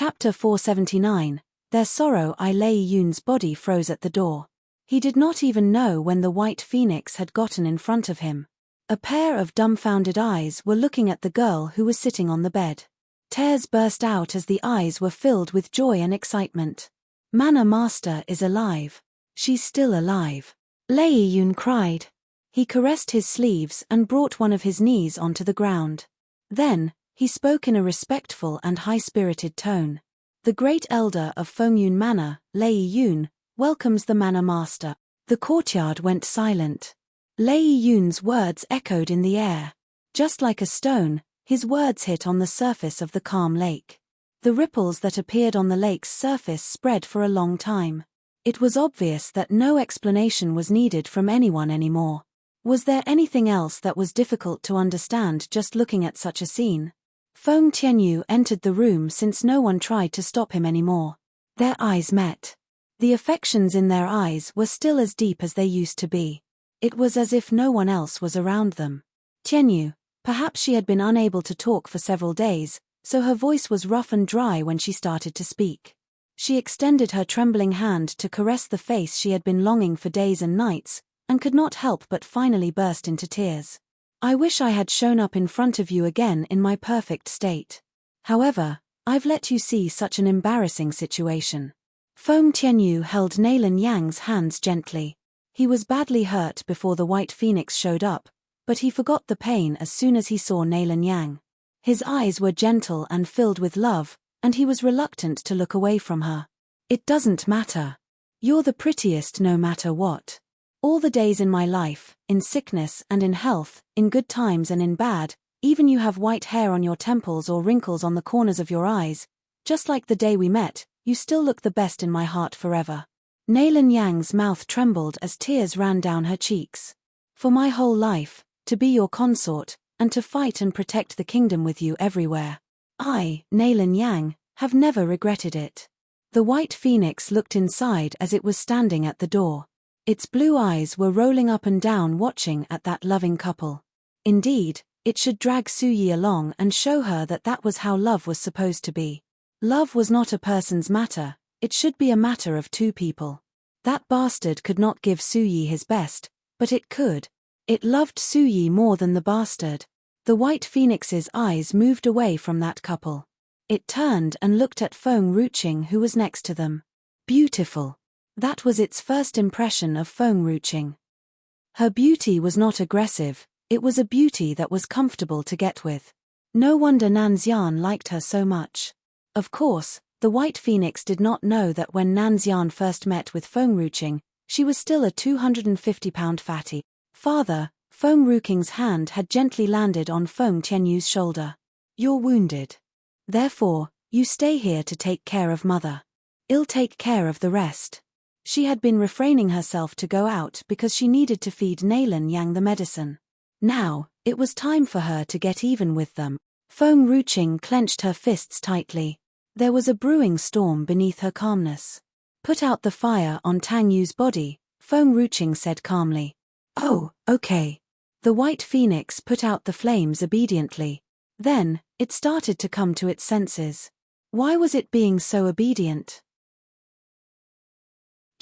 Chapter 479. Their sorrow. Lei Yun's body froze at the door. He did not even know when the white phoenix had gotten in front of him. A pair of dumbfounded eyes were looking at the girl who was sitting on the bed. Tears burst out as the eyes were filled with joy and excitement. Mana Master is alive. She's still alive. Lei Yun cried. He caressed his sleeves and brought one of his knees onto the ground. Then, he spoke in a respectful and high-spirited tone. The great elder of Fengyun Manor, Lei Yun, welcomes the Manor Master. The courtyard went silent. Lei Yun's words echoed in the air. Just like a stone, his words hit on the surface of the calm lake. The ripples that appeared on the lake's surface spread for a long time. It was obvious that no explanation was needed from anyone anymore. Was there anything else that was difficult to understand just looking at such a scene? Feng Tianyu entered the room since no one tried to stop him anymore. Their eyes met. The affections in their eyes were still as deep as they used to be. It was as if no one else was around them. Tianyu, perhaps she had been unable to talk for several days, so her voice was rough and dry when she started to speak. She extended her trembling hand to caress the face she had been longing for days and nights, and could not help but finally burst into tears. I wish I had shown up in front of you again in my perfect state. However, I've let you see such an embarrassing situation. Feng Tianyu held Nailin Yang's hands gently. He was badly hurt before the white phoenix showed up, but he forgot the pain as soon as he saw Nailin Yang. His eyes were gentle and filled with love, and he was reluctant to look away from her. It doesn't matter. You're the prettiest no matter what. All the days in my life, in sickness and in health, in good times and in bad, even you have white hair on your temples or wrinkles on the corners of your eyes, just like the day we met, you still look the best in my heart forever. Nailin Yang's mouth trembled as tears ran down her cheeks. For my whole life, to be your consort, and to fight and protect the kingdom with you everywhere. I, Nailin Yang, have never regretted it. The white phoenix looked inside as it was standing at the door. Its blue eyes were rolling up and down watching at that loving couple. Indeed, it should drag Suyi along and show her that that was how love was supposed to be. Love was not a person's matter, it should be a matter of two people. That bastard could not give Suyi his best, but it could. It loved Suyi more than the bastard. The white phoenix's eyes moved away from that couple. It turned and looked at Feng Ruqing who was next to them. Beautiful. That was its first impression of Feng Ruqing. Her beauty was not aggressive, it was a beauty that was comfortable to get with. No wonder Nanxian liked her so much. Of course, the white phoenix did not know that when Nanxian first met with Feng Ruqing, she was still a 250-pound fatty. Father, Feng Ruqing's hand had gently landed on Feng Tianyu's shoulder. You're wounded. Therefore, you stay here to take care of mother. I'll take care of the rest. She had been refraining herself to go out because she needed to feed Nailin Yang the medicine. Now, it was time for her to get even with them. Feng Ruqing clenched her fists tightly. There was a brewing storm beneath her calmness. Put out the fire on Tang Yu's body, Feng Ruqing said calmly. Oh, okay. The white phoenix put out the flames obediently. Then, it started to come to its senses. Why was it being so obedient?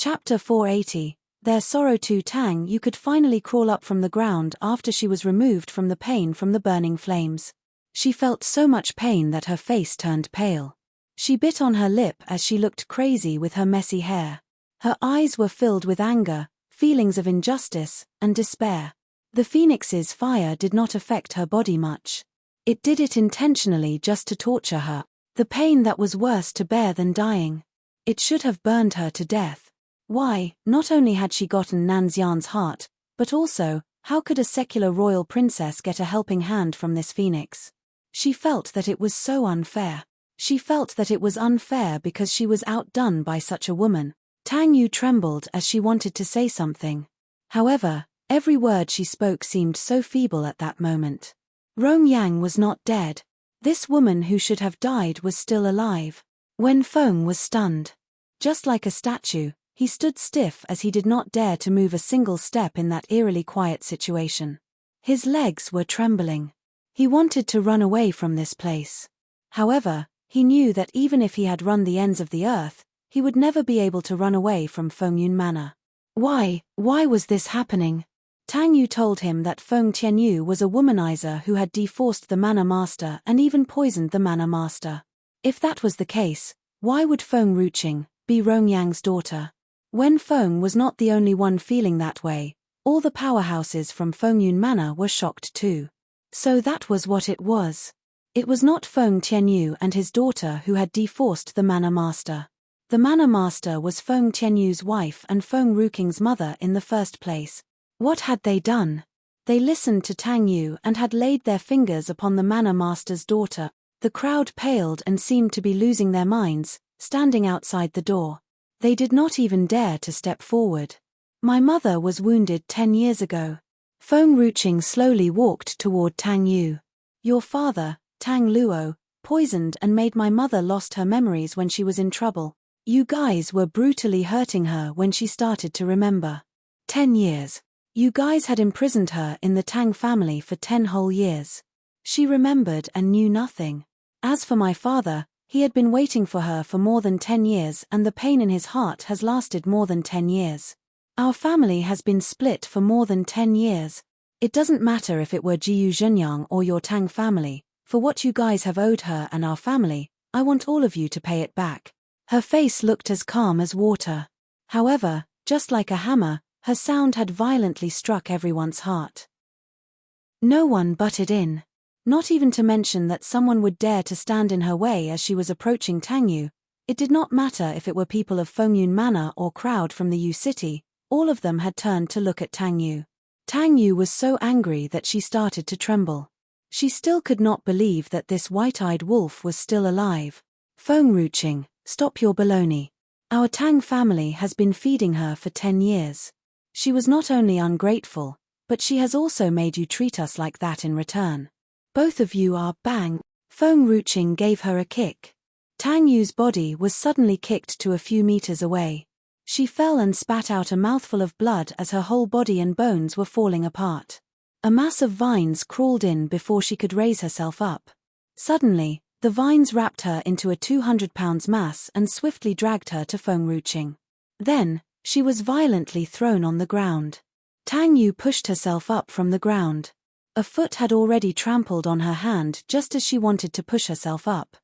Chapter 480. Their sorrow. To Tang Yu could finally crawl up from the ground after she was removed from the pain from the burning flames. She felt so much pain that her face turned pale. She bit on her lip as she looked crazy with her messy hair. Her eyes were filled with anger, feelings of injustice, and despair. The phoenix's fire did not affect her body much. It did it intentionally just to torture her. The pain that was worse to bear than dying. It should have burned her to death. Why, not only had she gotten Nanxian's heart, but also, how could a secular royal princess get a helping hand from this phoenix? She felt that it was so unfair. She felt that it was unfair because she was outdone by such a woman. Tang Yu trembled as she wanted to say something. However, every word she spoke seemed so feeble at that moment. Rong Yang was not dead. This woman who should have died was still alive. Wen Feng was stunned. Just like a statue, he stood stiff as he did not dare to move a single step in that eerily quiet situation. His legs were trembling. He wanted to run away from this place. However, He knew that even if he had run the ends of the earth, he would never be able to run away from Fengyun Manor. Why was this happening? Tang Yu told him that Feng Tianyu was a womanizer who had deforced the manor master and even poisoned the manor master. If that was the case, why would Feng Ruqing be Rongyang's daughter? When Feng was not the only one feeling that way, all the powerhouses from Fengyun Manor were shocked too. So that was what it was. It was not Feng Tianyu and his daughter who had deforced the manor master. The manor master was Feng Tianyu's wife and Feng Ruqing's mother in the first place. What had they done? They listened to Tang Yu and had laid their fingers upon the manor master's daughter. The crowd paled and seemed to be losing their minds, standing outside the door. They did not even dare to step forward. My mother was wounded 10 years ago. Feng Ruqing slowly walked toward Tang Yu. Your father, Tang Luo, poisoned and made my mother lost her memories when she was in trouble. You guys were brutally hurting her when she started to remember. 10 years. You guys had imprisoned her in the Tang family for 10 whole years. She remembered and knew nothing. As for my father, he had been waiting for her for more than 10 years and the pain in his heart has lasted more than 10 years. Our family has been split for more than 10 years. It doesn't matter if it were Jiyu Zhenyang or your Tang family, for what you guys have owed her and our family, I want all of you to pay it back. Her face looked as calm as water. However, just like a hammer, her sound had violently struck everyone's heart. No one butted in. Not even to mention that someone would dare to stand in her way as she was approaching Tang Yu. It did not matter if it were people of Fengyun Manor or crowd from the Yu city, all of them had turned to look at Tang Yu. Tang Yu was so angry that she started to tremble. She still could not believe that this white-eyed wolf was still alive. Feng Ruqing, stop your baloney. Our Tang family has been feeding her for 10 years. She was not only ungrateful, but she has also made you treat us like that in return. Both of you are bang. Feng Ruqing gave her a kick. Tang Yu's body was suddenly kicked to a few meters away. She fell and spat out a mouthful of blood as her whole body and bones were falling apart. A mass of vines crawled in before she could raise herself up. Suddenly, the vines wrapped her into a 200-pound mass and swiftly dragged her to Feng Ruqing. Then, she was violently thrown on the ground. Tang Yu pushed herself up from the ground. A foot had already trampled on her hand just as she wanted to push herself up.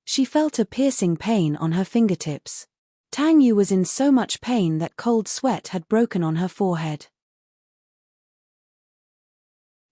She felt a piercing pain on her fingertips. Tang Yu was in so much pain that cold sweat had broken on her forehead.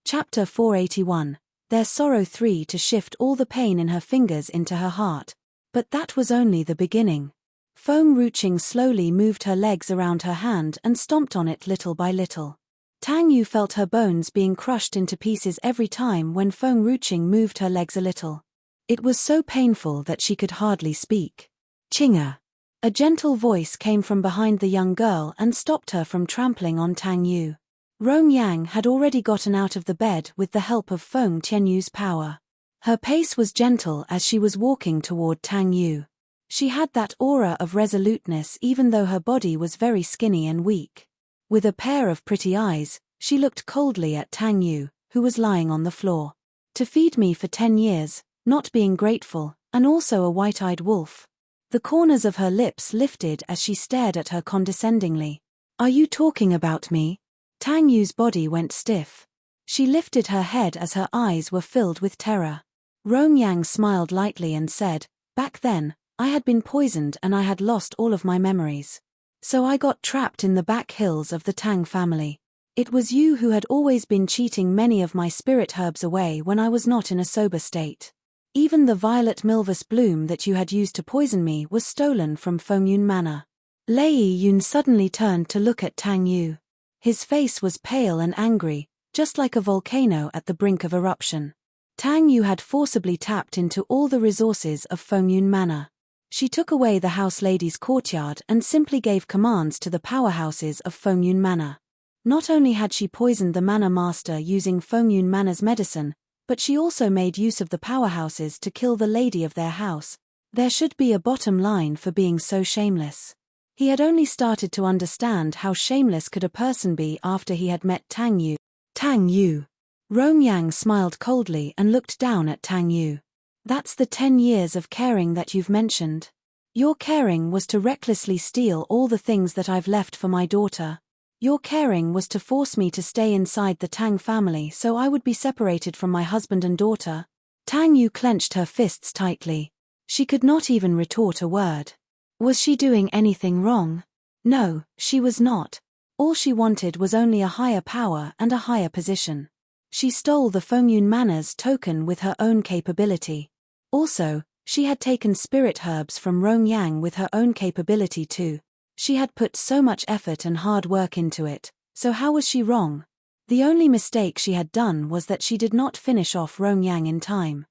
Chapter 481. Their sorrow 3 to shift all the pain in her fingers into her heart. But that was only the beginning. Feng Ruqing slowly moved her legs around her hand and stomped on it little by little. Tang Yu felt her bones being crushed into pieces every time when Feng Ruqing moved her legs a little. It was so painful that she could hardly speak. Chinga! A gentle voice came from behind the young girl and stopped her from trampling on Tang Yu. Rong Yang had already gotten out of the bed with the help of Feng Tianyu's power. Her pace was gentle as she was walking toward Tang Yu. She had that aura of resoluteness even though her body was very skinny and weak. With a pair of pretty eyes, she looked coldly at Tang Yu, who was lying on the floor. To feed me for 10 years, not being grateful, and also a white-eyed wolf. The corners of her lips lifted as she stared at her condescendingly. Are you talking about me? Tang Yu's body went stiff. She lifted her head as her eyes were filled with terror. Rong Yang smiled lightly and said, back then, I had been poisoned and I had lost all of my memories. So I got trapped in the back hills of the Tang family. It was you who had always been cheating many of my spirit herbs away when I was not in a sober state. Even the violet milvus bloom that you had used to poison me was stolen from Fengyun Manor. Lei Yun suddenly turned to look at Tang Yu. His face was pale and angry, just like a volcano at the brink of eruption. Tang Yu had forcibly tapped into all the resources of Fengyun Manor. She took away the house lady's courtyard and simply gave commands to the powerhouses of Fengyun Manor. Not only had she poisoned the manor master using Fengyun Manor's medicine, but she also made use of the powerhouses to kill the lady of their house. There should be a bottom line for being so shameless. He had only started to understand how shameless could a person be after he had met Tang Yu. Tang Yu. Rong Yang smiled coldly and looked down at Tang Yu. That's the 10 years of caring that you've mentioned. Your caring was to recklessly steal all the things that I've left for my daughter. Your caring was to force me to stay inside the Tang family so I would be separated from my husband and daughter. Tang Yu clenched her fists tightly. She could not even retort a word. Was she doing anything wrong? No, she was not. All she wanted was only a higher power and a higher position. She stole the Fengyun Manor's token with her own capability. Also, she had taken spirit herbs from Rongyang with her own capability too. She had put so much effort and hard work into it, so how was she wrong? The only mistake she had done was that she did not finish off Rongyang in time.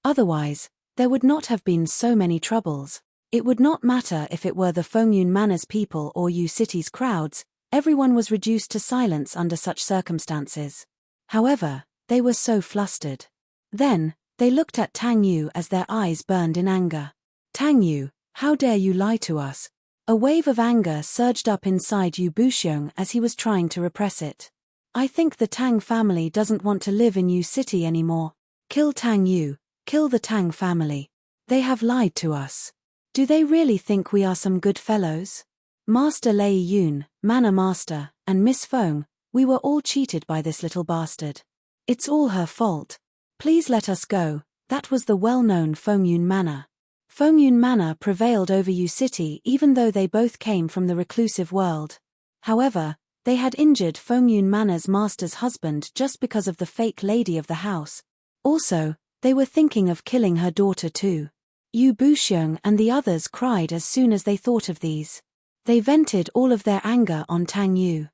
Otherwise, there would not have been so many troubles. It would not matter if it were the Fengyun Manor's people or Yu City's crowds, everyone was reduced to silence under such circumstances. However, they were so flustered. Then, they looked at Tang Yu as their eyes burned in anger. Tang Yu, how dare you lie to us? A wave of anger surged up inside Yu Buxiong as he was trying to repress it. I think the Tang family doesn't want to live in Yu City anymore. Kill Tang Yu, kill the Tang family. They have lied to us. Do they really think we are some good fellows? Master Lei Yun, Manor Master, and Miss Feng, we were all cheated by this little bastard. It's all her fault. Please let us go. That was the well-known Fengyun Manor. Fengyun Manor prevailed over Yu City even though they both came from the reclusive world. However, they had injured Fengyun Manor's master's husband just because of the fake lady of the house. Also, they were thinking of killing her daughter too. Yu Buxiong and the others cried as soon as they thought of these. They vented all of their anger on Tang Yu.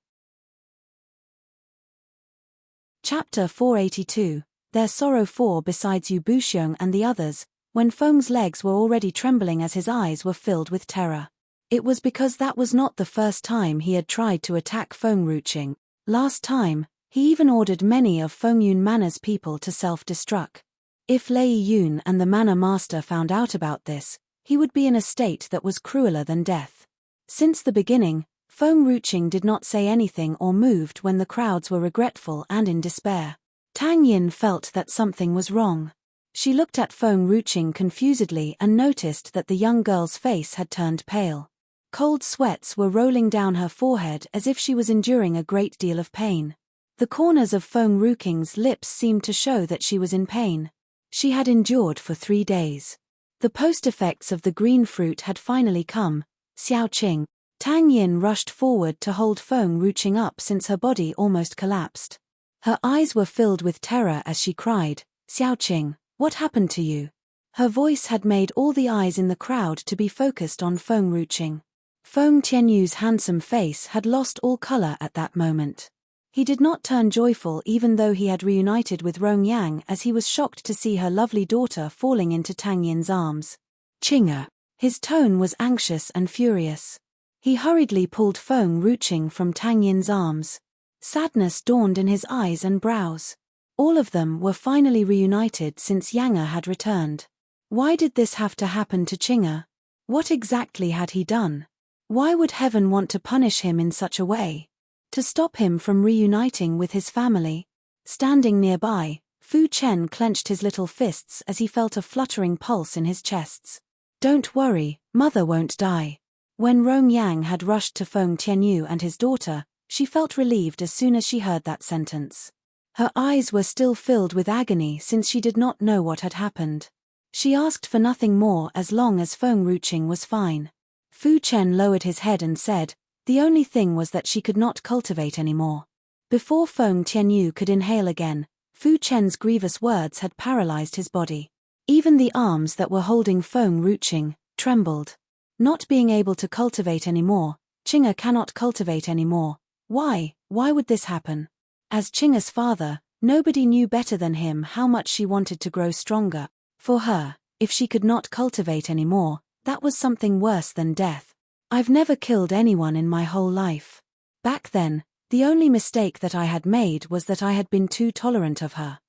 Chapter 482. Their sorrow. For besides Yu Buxiong and the others, when Feng's legs were already trembling as his eyes were filled with terror. It was because that was not the first time he had tried to attack Feng Ruqing. Last time, he even ordered many of Fengyun Manor's people to self-destruct. If Lei Yun and the Manor Master found out about this, he would be in a state that was crueler than death. Since the beginning, Feng Ruqing did not say anything or moved when the crowds were regretful and in despair. Tang Yin felt that something was wrong. She looked at Feng Ruqing confusedly and noticed that the young girl's face had turned pale. Cold sweats were rolling down her forehead as if she was enduring a great deal of pain. The corners of Feng Ruqing's lips seemed to show that she was in pain. She had endured for 3 days. The post-effects of the green fruit had finally come. Xiao Qing. Tang Yin rushed forward to hold Feng Ruqing up since her body almost collapsed. Her eyes were filled with terror as she cried, Xiao Qing, what happened to you? Her voice had made all the eyes in the crowd to be focused on Feng Ruqing. Feng Tianyu's handsome face had lost all color at that moment. He did not turn joyful even though he had reunited with Rongyang, as he was shocked to see her lovely daughter falling into Tang Yin's arms. Qing'er. His tone was anxious and furious. He hurriedly pulled Feng Ruqing from Tang Yin's arms. Sadness dawned in his eyes and brows. All of them were finally reunited since Yang had returned. Why did this have to happen to Qing'er? What exactly had he done? Why would heaven want to punish him in such a way? To stop him from reuniting with his family? Standing nearby, Fu Chen clenched his little fists as he felt a fluttering pulse in his chests. Don't worry, mother won't die. When Rongyang had rushed to Feng Tianyu and his daughter, she felt relieved as soon as she heard that sentence. Her eyes were still filled with agony since she did not know what had happened. She asked for nothing more as long as Feng Ruqing was fine. Fu Chen lowered his head and said, the only thing was that she could not cultivate anymore. Before Feng Tianyu could inhale again, Fu Chen's grievous words had paralyzed his body. Even the arms that were holding Feng Ruqing trembled. Not being able to cultivate anymore, Qing'er cannot cultivate anymore. Why would this happen? As Qing'er's father, nobody knew better than him how much she wanted to grow stronger. For her, if she could not cultivate anymore, that was something worse than death. I've never killed anyone in my whole life. Back then, the only mistake that I had made was that I had been too tolerant of her.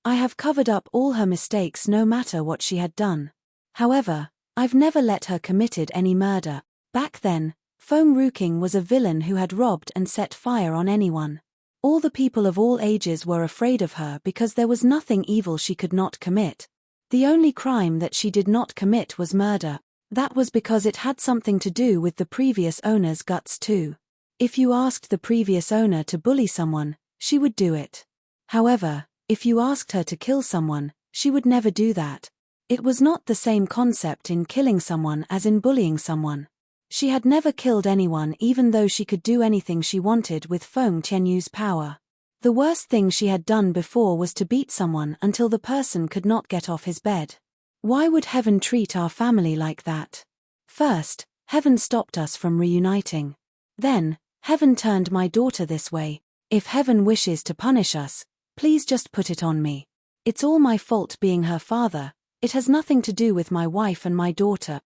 I have covered up all her mistakes no matter what she had done. However, I've never let her committed any murder. Back then, Feng Ruqing was a villain who had robbed and set fire on anyone. All the people of all ages were afraid of her because there was nothing evil she could not commit. The only crime that she did not commit was murder. That was because it had something to do with the previous owner's guts too. If you asked the previous owner to bully someone, she would do it. However, if you asked her to kill someone, she would never do that. It was not the same concept in killing someone as in bullying someone. She had never killed anyone even though she could do anything she wanted with Feng Tianyu's power. The worst thing she had done before was to beat someone until the person could not get off his bed. Why would heaven treat our family like that? First, heaven stopped us from reuniting. Then, heaven turned my daughter this way. If heaven wishes to punish us, please just put it on me. It's all my fault being her father. It has nothing to do with my wife and my daughter.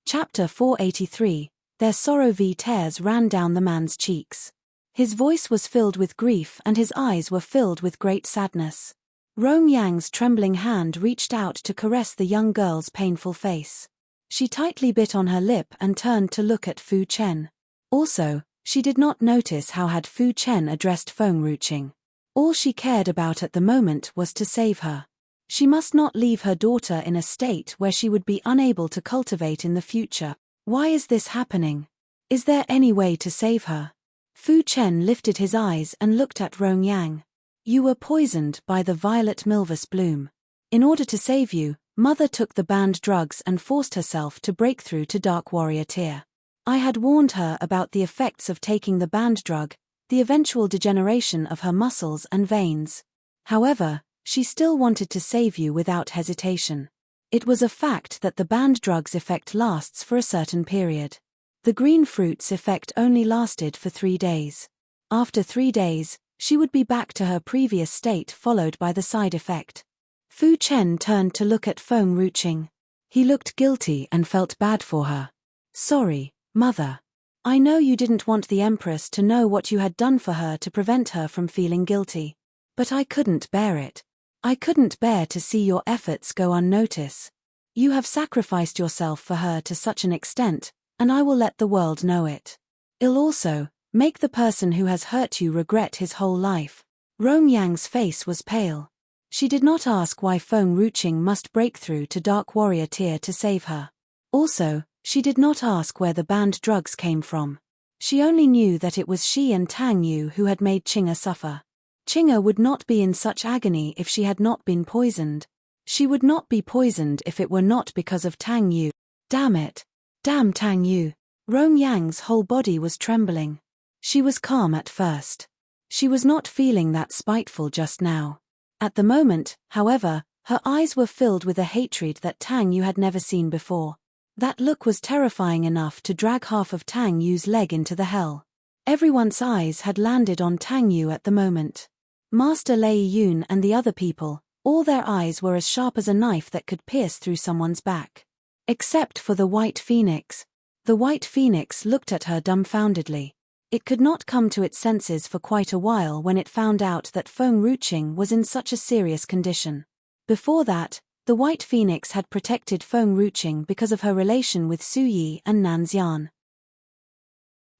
Chapter 483. Their sorrow tears ran down the man's cheeks. His voice was filled with grief and his eyes were filled with great sadness. Rong Yang's trembling hand reached out to caress the young girl's painful face. She tightly bit on her lip and turned to look at Fu Chen. Also, she did not notice how had Fu Chen addressed Feng Ruqing. All she cared about at the moment was to save her. She must not leave her daughter in a state where she would be unable to cultivate in the future. Why is this happening? Is there any way to save her? Fu Chen lifted his eyes and looked at Rong Yang. You were poisoned by the violet milvus bloom. In order to save you, Mother took the banned drugs and forced herself to break through to Dark Warrior tier. I had warned her about the effects of taking the banned drug, the eventual degeneration of her muscles and veins. However, she still wanted to save you without hesitation. It was a fact that the banned drug's effect lasts for a certain period. The green fruit's effect only lasted for 3 days. After 3 days, she would be back to her previous state followed by the side effect. Fu Chen turned to look at Feng Ruqing. He looked guilty and felt bad for her. Sorry, Mother. I know you didn't want the Empress to know what you had done for her to prevent her from feeling guilty. But I couldn't bear it. I couldn't bear to see your efforts go unnoticed. You have sacrificed yourself for her to such an extent, and I will let the world know it. It'll also make the person who has hurt you regret his whole life. Rong Yang's face was pale. She did not ask why Feng Ruqing must break through to Dark Warrior tier to save her. Also, she did not ask where the banned drugs came from. She only knew that it was she and Tang Yu who had made Qing'e suffer. Qing'e would not be in such agony if she had not been poisoned. She would not be poisoned if it were not because of Tang Yu. Damn it. Damn Tang Yu. Rong Yang's whole body was trembling. She was calm at first. She was not feeling that spiteful just now. At the moment, however, her eyes were filled with a hatred that Tang Yu had never seen before. That look was terrifying enough to drag half of Tang Yu's leg into the hell. Everyone's eyes had landed on Tang Yu at the moment. Master Lei Yun and the other people, all their eyes were as sharp as a knife that could pierce through someone's back. Except for the White Phoenix. The White Phoenix looked at her dumbfoundedly. It could not come to its senses for quite a while when it found out that Feng Ruqing was in such a serious condition. Before that, the White Phoenix had protected Feng Ruqing because of her relation with Su Yi and Nan Xian.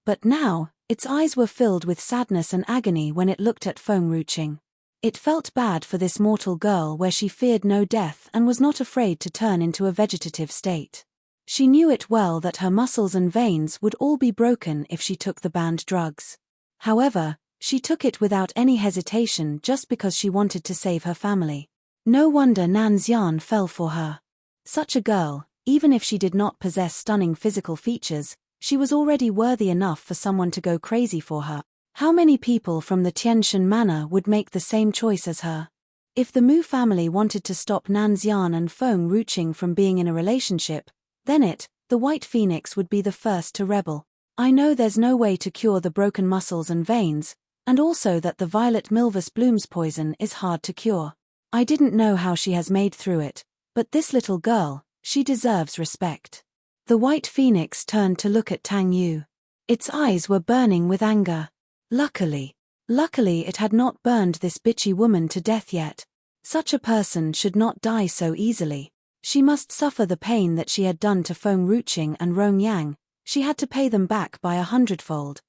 But now, its eyes were filled with sadness and agony when it looked at Feng Ruqing. It felt bad for this mortal girl where she feared no death and was not afraid to turn into a vegetative state. She knew it well that her muscles and veins would all be broken if she took the banned drugs. However, she took it without any hesitation just because she wanted to save her family. No wonder Nan Xian fell for her. Such a girl, even if she did not possess stunning physical features, she was already worthy enough for someone to go crazy for her. How many people from the Tianshan manor would make the same choice as her? If the Mu family wanted to stop Nan Xian and Feng Ruqing from being in a relationship, then the White Phoenix would be the first to rebel. I know there's no way to cure the broken muscles and veins, and also that the violet milvus bloom's poison is hard to cure. I didn't know how she has made through it, but this little girl, she deserves respect. The White Phoenix turned to look at Tang Yu. Its eyes were burning with anger. Luckily it had not burned this bitchy woman to death yet. Such a person should not die so easily. She must suffer the pain that she had done to Feng Ruqing and Rong Yang. She had to pay them back by 100-fold.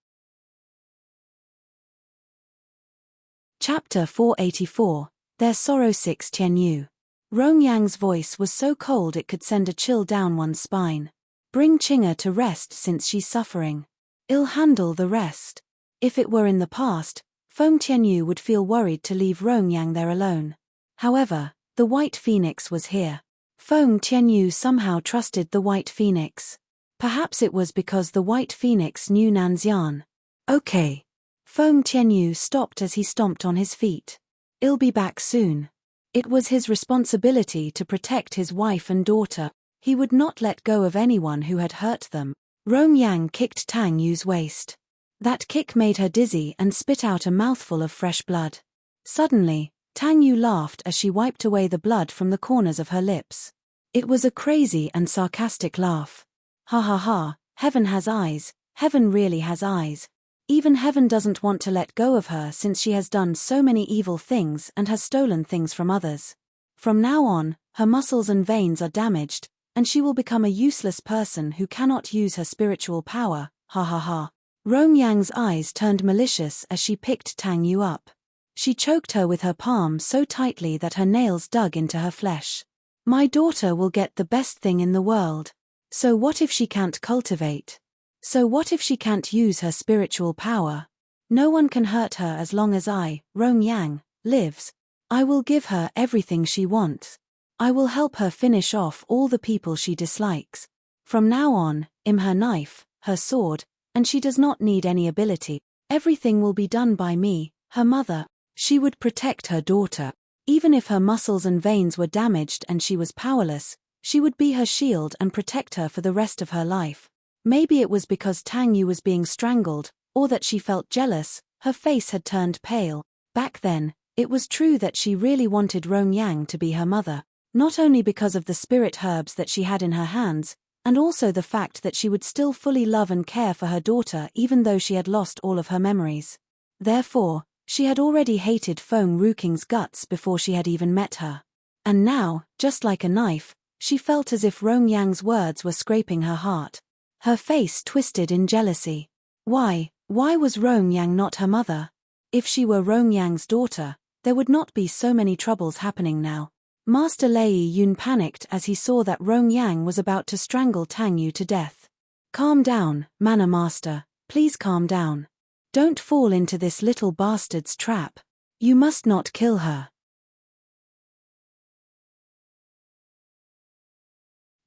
Chapter 484, Their Sorrow 6 Tianyu. Rong Yang's voice was so cold it could send a chill down one's spine. Bring Chinga to rest since she's suffering. I'll handle the rest. If it were in the past, Feng Tianyu would feel worried to leave Rong Yang there alone. However, the White Phoenix was here. Feng Tianyu somehow trusted the White Phoenix. Perhaps it was because the White Phoenix knew Nanxian. Okay. Feng Tianyu stopped as he stomped on his feet. I'll be back soon. It was his responsibility to protect his wife and daughter. He would not let go of anyone who had hurt them. Rong Yang kicked Tang Yu's waist. That kick made her dizzy and spit out a mouthful of fresh blood. Suddenly, Tang Yu laughed as she wiped away the blood from the corners of her lips. It was a crazy and sarcastic laugh. Ha ha ha, heaven has eyes, heaven really has eyes. Even heaven doesn't want to let go of her since she has done so many evil things and has stolen things from others. From now on, her muscles and veins are damaged, and she will become a useless person who cannot use her spiritual power, ha ha ha. Rong Yang's eyes turned malicious as she picked Tang Yu up. She choked her with her palm so tightly that her nails dug into her flesh. My daughter will get the best thing in the world. So what if she can't cultivate? So what if she can't use her spiritual power? No one can hurt her as long as I, Rong Yang, lives. I will give her everything she wants. I will help her finish off all the people she dislikes. From now on, her knife, her sword, and she does not need any ability. Everything will be done by me, her mother. She would protect her daughter. Even if her muscles and veins were damaged and she was powerless, she would be her shield and protect her for the rest of her life. Maybe it was because Tang Yu was being strangled, or that she felt jealous, her face had turned pale. Back then, it was true that she really wanted Rong Yang to be her mother, not only because of the spirit herbs that she had in her hands, and also the fact that she would still fully love and care for her daughter even though she had lost all of her memories. Therefore, she had already hated Feng Ruking's guts before she had even met her. And now, just like a knife, she felt as if Rong Yang's words were scraping her heart. Her face twisted in jealousy. Why was Rong Yang not her mother? If she were Rong Yang's daughter, there would not be so many troubles happening now. Master Lei Yun panicked as he saw that Rong Yang was about to strangle Tang Yu to death. Calm down, Manor Master, please calm down. Don't fall into this little bastard's trap. You must not kill her.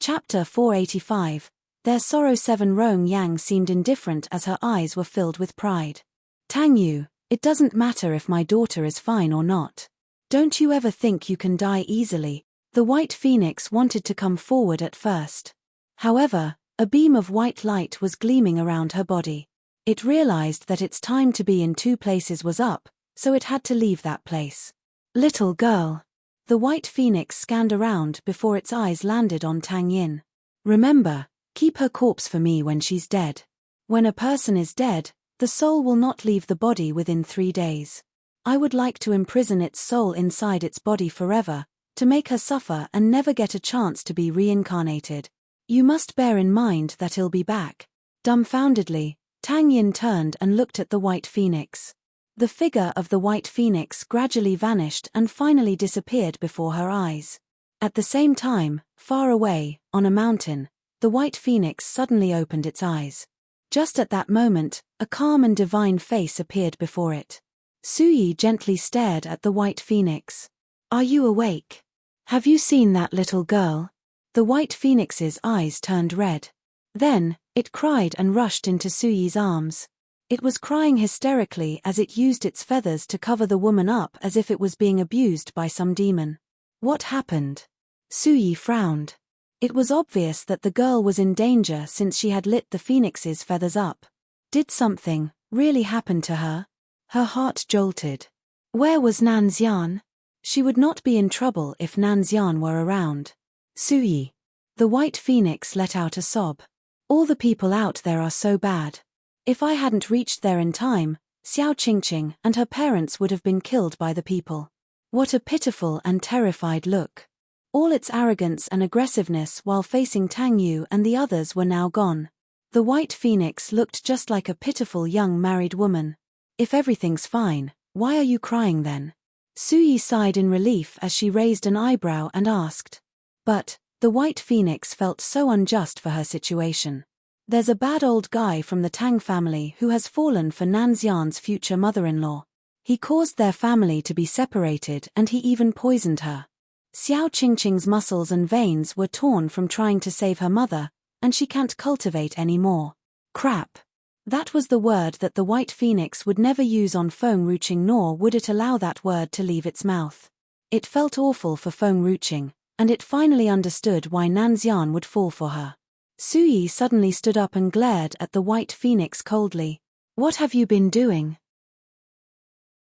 Chapter 485. Their Sorrow 7. Rong Yang seemed indifferent as her eyes were filled with pride. Tang Yu, it doesn't matter if my daughter is fine or not. Don't you ever think you can die easily? The White Phoenix wanted to come forward at first. However, a beam of white light was gleaming around her body. It realized that its time to be in two places was up, so it had to leave that place. Little girl. The White Phoenix scanned around before its eyes landed on Tang Yin. Remember, keep her corpse for me when she's dead. When a person is dead, the soul will not leave the body within 3 days. I would like to imprison its soul inside its body forever, to make her suffer and never get a chance to be reincarnated. You must bear in mind that he'll be back. Dumbfoundedly, Tang Yin turned and looked at the White Phoenix. The figure of the White Phoenix gradually vanished and finally disappeared before her eyes. At the same time, far away, on a mountain, the White Phoenix suddenly opened its eyes. Just at that moment, a calm and divine face appeared before it. Suyi gently stared at the White Phoenix. Are you awake? Have you seen that little girl? The White Phoenix's eyes turned red. Then, it cried and rushed into Suyi's arms. It was crying hysterically as it used its feathers to cover the woman up as if it was being abused by some demon. What happened? Suyi frowned. It was obvious that the girl was in danger since she had lit the phoenix's feathers up. Did something really happen to her? Her heart jolted. Where was Nanxian? She would not be in trouble if Nanxian were around. Suyi. The White Phoenix let out a sob. All the people out there are so bad. If I hadn't reached there in time, Xiao Qingqing and her parents would have been killed by the people. What a pitiful and terrified look. All its arrogance and aggressiveness while facing Tang Yu and the others were now gone. The White Phoenix looked just like a pitiful young married woman. If everything's fine, Why are you crying then? Suyi sighed in relief as she raised an eyebrow and asked. But the White Phoenix felt so unjust for her situation. There's a bad old guy from the Tang family who has fallen for Nanxian's future mother-in-law. He caused their family to be separated and he even poisoned her. Xiao Qingqing's muscles and veins were torn from trying to save her mother, and she can't cultivate anymore. Crap. That was the word that the White Phoenix would never use on Feng Ruqing, nor would it allow that word to leave its mouth. It felt awful for Feng Ruqing, and it finally understood why Nanxian would fall for her. Suyi suddenly stood up and glared at the White Phoenix coldly. What have you been doing?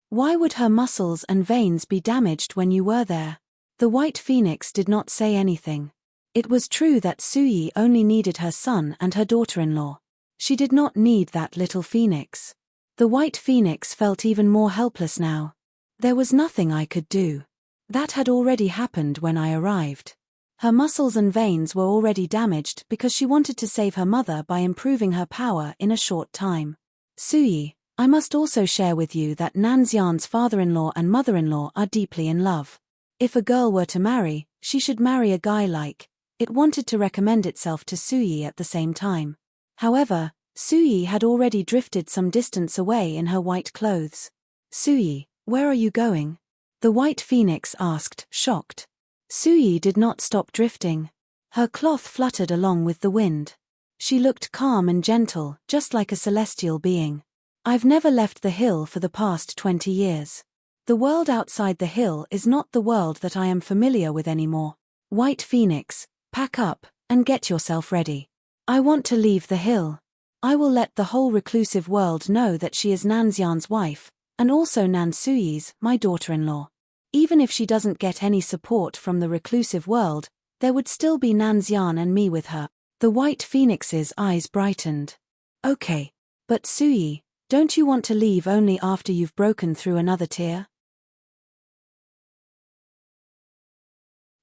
Why would her muscles and veins be damaged when you were there? The White Phoenix did not say anything. It was true that Suyi only needed her son and her daughter-in-law. She did not need that little phoenix. The White Phoenix felt even more helpless now. There was nothing I could do. That had already happened when I arrived. Her muscles and veins were already damaged because she wanted to save her mother by improving her power in a short time. Suyi, I must also share with you that Nanxian's father-in-law and mother-in-law are deeply in love. If a girl were to marry, she should marry a guy like. It wanted to recommend itself to Suyi at the same time. However, Suyi had already drifted some distance away in her white clothes. Suyi, where are you going? The White Phoenix asked, shocked. Suyi did not stop drifting. Her cloth fluttered along with the wind. She looked calm and gentle, just like a celestial being. I've never left the hill for the past 20 years. The world outside the hill is not the world that I am familiar with anymore. White Phoenix, pack up, and get yourself ready. I want to leave the hill. I will let the whole reclusive world know that she is Nanxian's wife, and also Nan Suyi's, my daughter-in-law. Even if she doesn't get any support from the reclusive world, there would still be Nanxian and me with her. The White Phoenix's eyes brightened. Okay. But Suyi, don't you want to leave only after you've broken through another tier?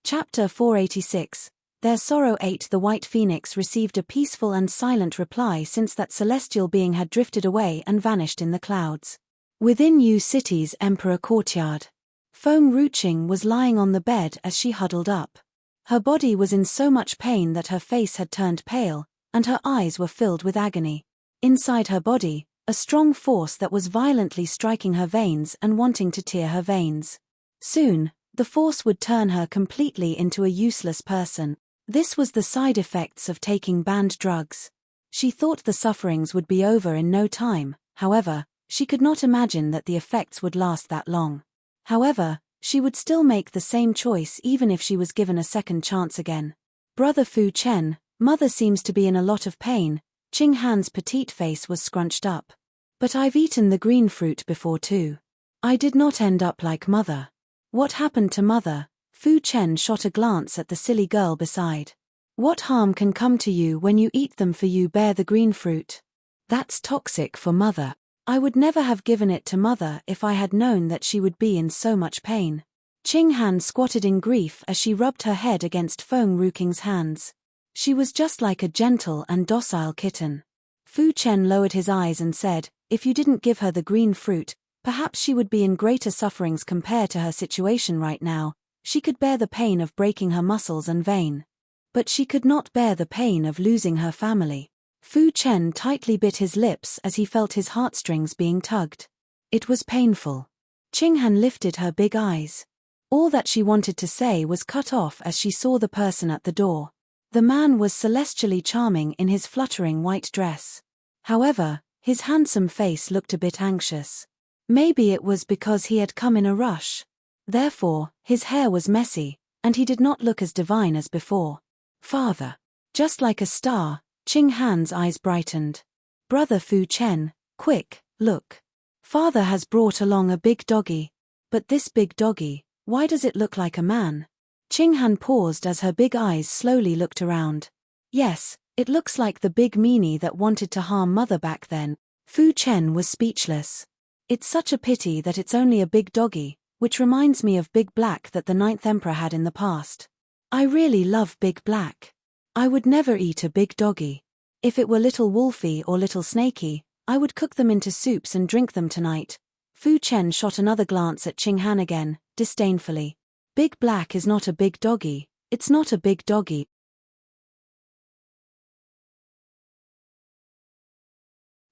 Chapter 486. Their sorrow ate. The White Phoenix received a peaceful and silent reply since that celestial being had drifted away and vanished in the clouds. Within Yu City's Emperor Courtyard, Feng Ruqing was lying on the bed as she huddled up. Her body was in so much pain that her face had turned pale, and her eyes were filled with agony. Inside her body, a strong force that was violently striking her veins and wanting to tear her veins. Soon, the force would turn her completely into a useless person. This was the side effects of taking banned drugs. She thought the sufferings would be over in no time, however, she could not imagine that the effects would last that long. However, she would still make the same choice even if she was given a second chance again. Brother Fu Chen, mother seems to be in a lot of pain. Qing Han's petite face was scrunched up. But I've eaten the green fruit before too. I did not end up like mother. What happened to mother? Fu Chen shot a glance at the silly girl beside. What harm can come to you when you eat them, for you bear the green fruit? That's toxic for mother. I would never have given it to mother if I had known that she would be in so much pain. Qing Han squatted in grief as she rubbed her head against Feng Ruqing's hands. She was just like a gentle and docile kitten. Fu Chen lowered his eyes and said, if you didn't give her the green fruit, perhaps she would be in greater sufferings compared to her situation right now. She could bear the pain of breaking her muscles and vein. But she could not bear the pain of losing her family. Fu Chen tightly bit his lips as he felt his heartstrings being tugged. It was painful. Qing Han lifted her big eyes. All that she wanted to say was cut off as she saw the person at the door. The man was celestially charming in his fluttering white dress. However, his handsome face looked a bit anxious. Maybe it was because he had come in a rush. Therefore, his hair was messy, and he did not look as divine as before. Father. Just like a star, Qing Han's eyes brightened. Brother Fu Chen, quick, look. Father has brought along a big doggy. But this big doggy, why does it look like a man? Qing Han paused as her big eyes slowly looked around. Yes, it looks like the big meanie that wanted to harm mother back then. Fu Chen was speechless. It's such a pity that it's only a big doggy, which reminds me of Big Black that the 9th Emperor had in the past. I really love Big Black. I would never eat a big doggy. If it were Little Wolfie or Little Snakey, I would cook them into soups and drink them tonight. Fu Chen shot another glance at Qing Han again, disdainfully. Big Black is not a big doggy, it's not a big doggy.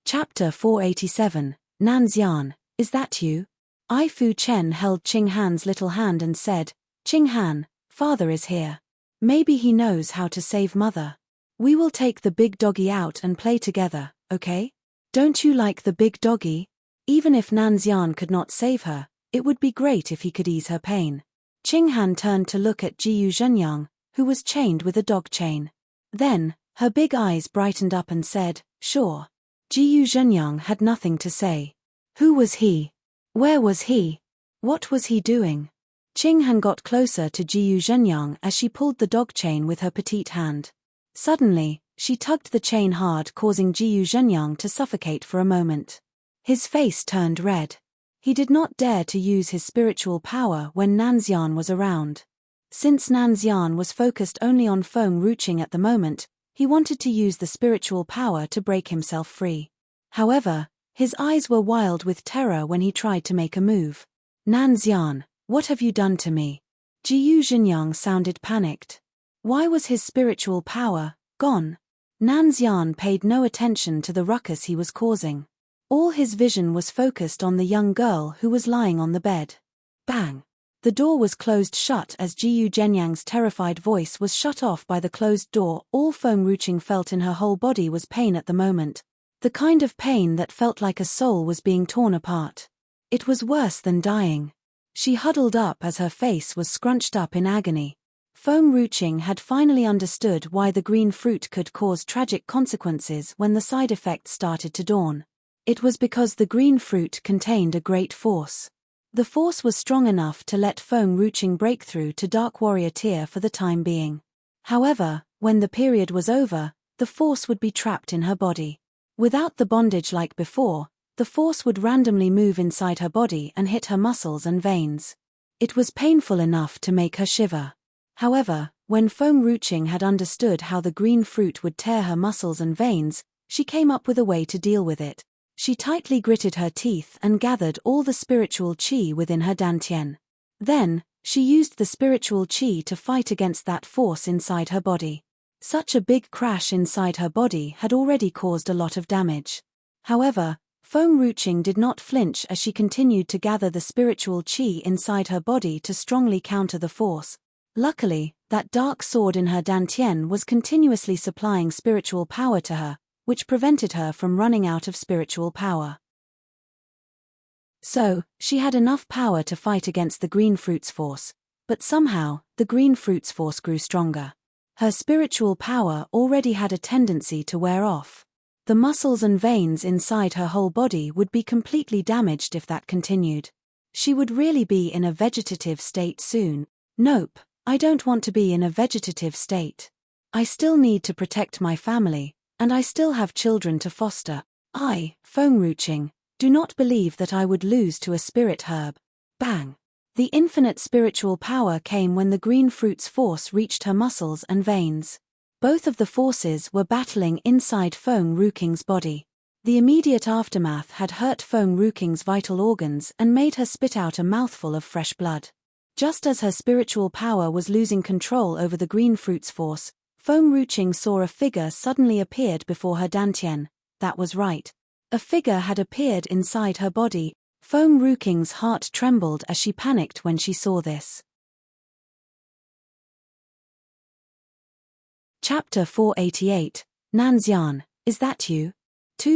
Chapter 487, Nanxian, is that you? Fu Chen held Qing Han's little hand and said, Qing Han, father is here. Maybe he knows how to save mother. We will take the big doggy out and play together, okay? Don't you like the big doggy? Even if Nanxian could not save her, it would be great if he could ease her pain. Qing Han turned to look at Jiyu Zhenyang, who was chained with a dog chain. Then, her big eyes brightened up and said, sure. Jiyu Zhenyang had nothing to say. Who was he? Where was he? What was he doing? Qing Han got closer to Jiyu Zhenyang as she pulled the dog chain with her petite hand. Suddenly, she tugged the chain hard, causing Jiyu Zhenyang to suffocate for a moment. His face turned red. He did not dare to use his spiritual power when Nanxian was around. Since Nanxian was focused only on Feng Ruqing at the moment, he wanted to use the spiritual power to break himself free. However, his eyes were wild with terror when he tried to make a move. Nanxian, what have you done to me? Jiyu Zhenyang sounded panicked. Why was his spiritual power gone? Nanxian paid no attention to the ruckus he was causing. All his vision was focused on the young girl who was lying on the bed. Bang! The door was closed shut as Jiyu Zhenyang's terrified voice was shut off by the closed door. All Feng Ruqing felt in her whole body was pain at the moment. The kind of pain that felt like a soul was being torn apart. It was worse than dying. She huddled up as her face was scrunched up in agony. Feng Ruqing had finally understood why the green fruit could cause tragic consequences when the side effects started to dawn. It was because the green fruit contained a great force. The force was strong enough to let Feng Ruqing break through to Dark Warrior tier for the time being. However, when the period was over, the force would be trapped in her body. Without the bondage like before, the force would randomly move inside her body and hit her muscles and veins. It was painful enough to make her shiver. However, when Feng Ruqing had understood how the green fruit would tear her muscles and veins, she came up with a way to deal with it. She tightly gritted her teeth and gathered all the spiritual qi within her dantian. Then, she used the spiritual qi to fight against that force inside her body. Such a big crash inside her body had already caused a lot of damage. However, Feng Ruqing did not flinch as she continued to gather the spiritual qi inside her body to strongly counter the force. Luckily, that dark sword in her dantian was continuously supplying spiritual power to her, which prevented her from running out of spiritual power. So, she had enough power to fight against the green fruit's force, but somehow, the green fruit's force grew stronger. Her spiritual power already had a tendency to wear off. The muscles and veins inside her whole body would be completely damaged if that continued. She would really be in a vegetative state soon. Nope, I don't want to be in a vegetative state. I still need to protect my family, and I still have children to foster. Feng Ruqing, do not believe that I would lose to a spirit herb. Bang! The infinite spiritual power came when the green fruit's force reached her muscles and veins. Both of the forces were battling inside Feng Ruqing's body. The immediate aftermath had hurt Feng Ruqing's vital organs and made her spit out a mouthful of fresh blood. Just as her spiritual power was losing control over the green fruit's force, Feng Ruqing saw a figure suddenly appeared before her dantian. That was right. A figure had appeared inside her body. Feng Ruqing's heart trembled as she panicked when she saw this. Chapter 488, Nanxian, is that you?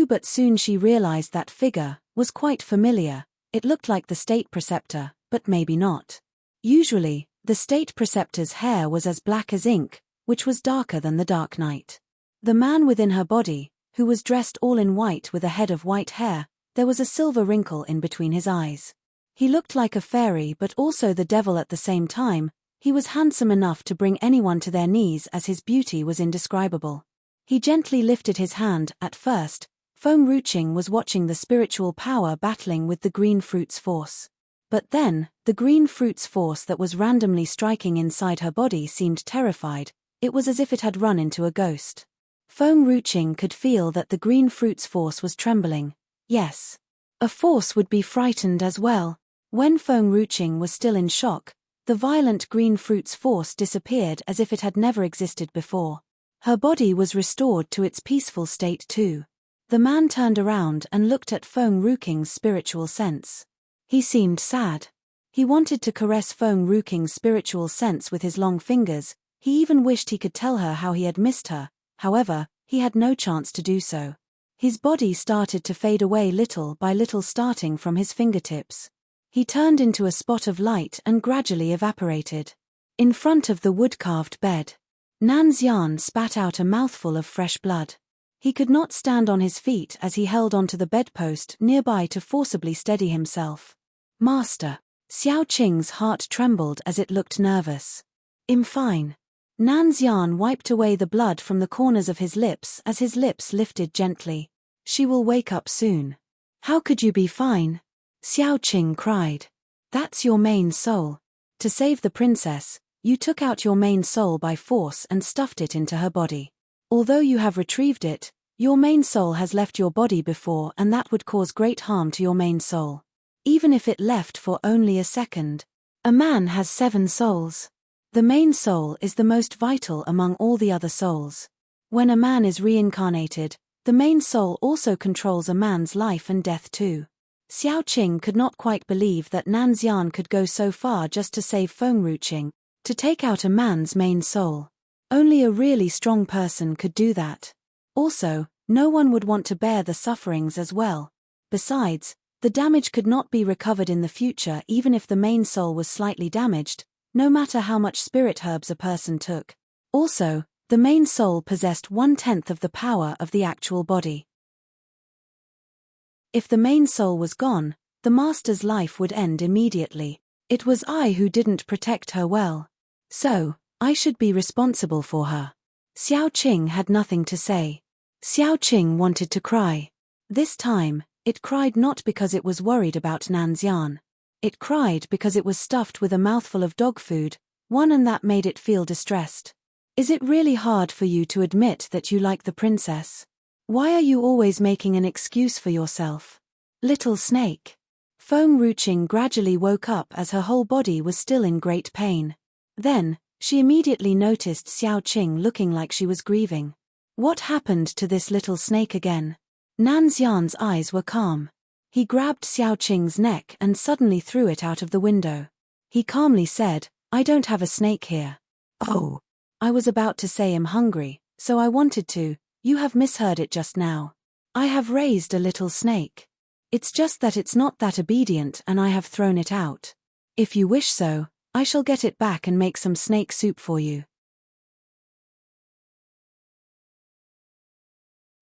But soon she realized that figure was quite familiar. It looked like the state preceptor, but maybe not. Usually, the state preceptor's hair was as black as ink, which was darker than the dark night. The man within her body, who was dressed all in white with a head of white hair, there was a silver wrinkle in between his eyes. He looked like a fairy but also the devil at the same time. He was handsome enough to bring anyone to their knees as his beauty was indescribable. He gently lifted his hand. At first, Feng Ruqing was watching the spiritual power battling with the green fruit's force. But then, the green fruit's force that was randomly striking inside her body seemed terrified. It was as if it had run into a ghost. Feng Ruqing could feel that the green fruit's force was trembling. Yes. A force would be frightened as well. When Feng Ruqing was still in shock, the violent green fruit's force disappeared as if it had never existed before. Her body was restored to its peaceful state too. The man turned around and looked at Feng Ruqing's spiritual sense. He seemed sad. He wanted to caress Feng Ruqing's spiritual sense with his long fingers. He even wished he could tell her how he had missed her. However, he had no chance to do so. His body started to fade away little by little, starting from his fingertips. He turned into a spot of light and gradually evaporated. In front of the wood-carved bed, Nanxian spat out a mouthful of fresh blood. He could not stand on his feet as he held onto the bedpost nearby to forcibly steady himself. Master. Xiao Qing's heart trembled as it looked nervous. I'm fine. Nanxian wiped away the blood from the corners of his lips as his lips lifted gently. She will wake up soon. How could you be fine? Xiao Qing cried. That's your main soul. To save the princess, you took out your main soul by force and stuffed it into her body. Although you have retrieved it, your main soul has left your body before, and that would cause great harm to your main soul. Even if it left for only a second. A man has 7 souls. The main soul is the most vital among all the other souls. When a man is reincarnated, the main soul also controls a man's life and death too. Xiao Qing could not quite believe that Nanxian could go so far just to save Feng Ruqing, to take out a man's main soul. Only a really strong person could do that. Also, no one would want to bear the sufferings as well. Besides, the damage could not be recovered in the future even if the main soul was slightly damaged, no matter how much spirit herbs a person took. Also, the main soul possessed 1/10 of the power of the actual body. If the main soul was gone, the master's life would end immediately. It was I who didn't protect her well. So, I should be responsible for her. Xiao Qing had nothing to say. Xiao Qing wanted to cry. This time, it cried not because it was worried about Nanxian. It cried because it was stuffed with a mouthful of dog food, and that made it feel distressed. Is it really hard for you to admit that you like the princess? Why are you always making an excuse for yourself? Little snake. Feng Ruqing gradually woke up as her whole body was still in great pain. Then, she immediately noticed Xiao Qing looking like she was grieving. What happened to this little snake again? Nanxian's eyes were calm. He grabbed Xiao Qing's neck and suddenly threw it out of the window. He calmly said, I don't have a snake here. Oh. I was about to say I'm hungry, so I wanted to. You have misheard it just now. I have raised a little snake. It's just that it's not that obedient and I have thrown it out. If you wish so, I shall get it back and make some snake soup for you.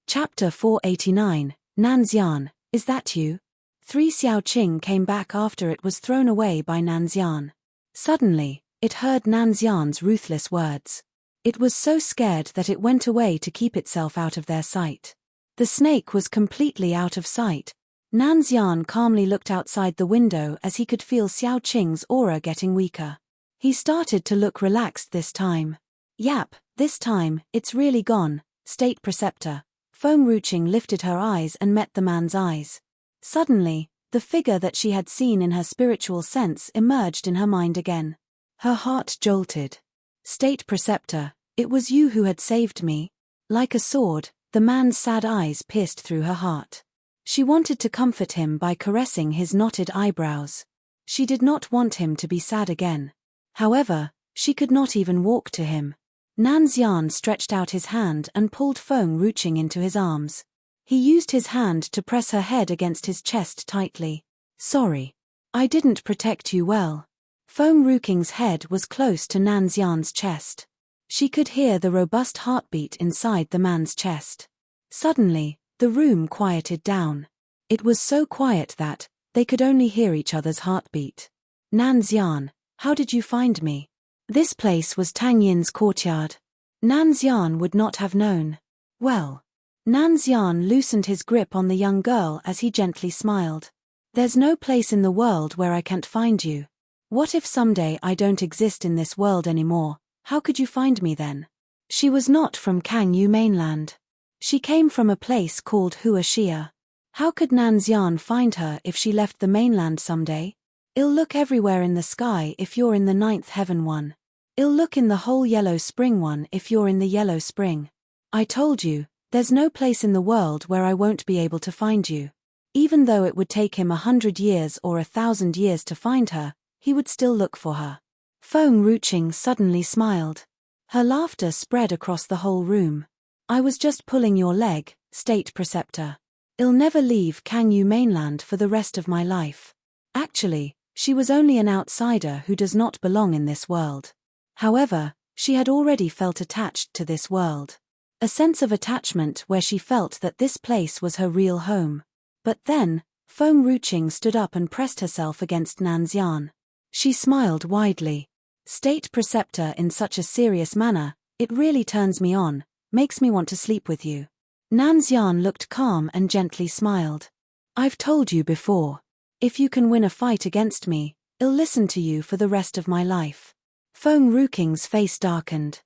Chapter 489, Nanxian, is that you? 3 Xiao Qing came back after it was thrown away by Nanxian. Suddenly, it heard Nanxian's ruthless words. It was so scared that it went away to keep itself out of their sight. The snake was completely out of sight. Nanxian calmly looked outside the window as he could feel Xiao Qing's aura getting weaker. He started to look relaxed this time. Yap, this time, it's really gone, State Preceptor. Feng Ruqing lifted her eyes and met the man's eyes. Suddenly, the figure that she had seen in her spiritual sense emerged in her mind again. Her heart jolted. State Preceptor, it was you who had saved me. Like a sword, the man's sad eyes pierced through her heart. She wanted to comfort him by caressing his knotted eyebrows. She did not want him to be sad again. However, she could not even walk to him. Nanxian stretched out his hand and pulled Feng Ruqing into his arms. He used his hand to press her head against his chest tightly. Sorry. I didn't protect you well. Feng Ruqing's head was close to Nanxian's chest. She could hear the robust heartbeat inside the man's chest. Suddenly, the room quieted down. It was so quiet that they could only hear each other's heartbeat. Nanxian, how did you find me? This place was Tang Yin's courtyard. Nanxian would not have known. Well. Nanxian loosened his grip on the young girl as he gently smiled. There's no place in the world where I can't find you. What if someday I don't exist in this world anymore? How could you find me then? She was not from Kangyu mainland. She came from a place called Huaxia. How could Nanxian find her if she left the mainland someday? I'll look everywhere in the sky if you're in the ninth heaven one. I'll look in the whole yellow spring one if you're in the yellow spring. I told you, there's no place in the world where I won't be able to find you. Even though it would take him 100 years or 1,000 years to find her, he would still look for her. Feng Ruqing suddenly smiled. Her laughter spread across the whole room. I was just pulling your leg, State Preceptor. I'll never leave Kangyu mainland for the rest of my life. Actually, she was only an outsider who does not belong in this world. However, she had already felt attached to this world. A sense of attachment where she felt that this place was her real home. But then, Feng Ruqing stood up and pressed herself against Nanxian. She smiled widely. State Preceptor in such a serious manner, it really turns me on, makes me want to sleep with you. Nanxian looked calm and gently smiled. I've told you before. If you can win a fight against me, I'll listen to you for the rest of my life. Feng Ruqing's face darkened.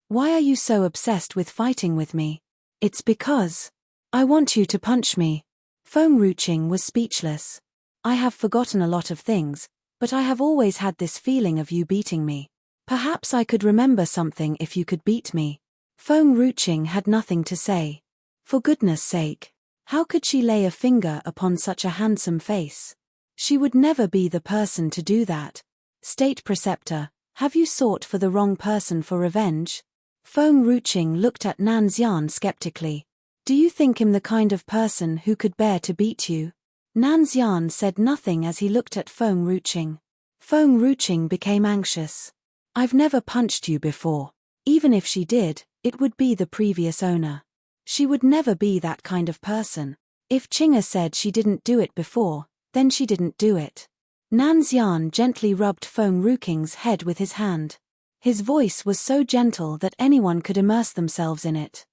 Why are you so obsessed with fighting with me? It's because I want you to punch me. Feng Ruqing was speechless. I have forgotten a lot of things, but I have always had this feeling of you beating me. Perhaps I could remember something if you could beat me. Feng Ruqing had nothing to say. For goodness sake, how could she lay a finger upon such a handsome face? She would never be the person to do that. State Preceptor, have you sought for the wrong person for revenge? Feng Ruqing looked at Nanxian skeptically. Do you think him the kind of person who could bear to beat you? Nanxian said nothing as he looked at Feng Ruqing. Feng Ruqing became anxious. I've never punched you before. Even if she did, it would be the previous owner. She would never be that kind of person. If Qing'er said she didn't do it before, then she didn't do it. Nanxian gently rubbed Feng Ruqing's head with his hand. His voice was so gentle that anyone could immerse themselves in it.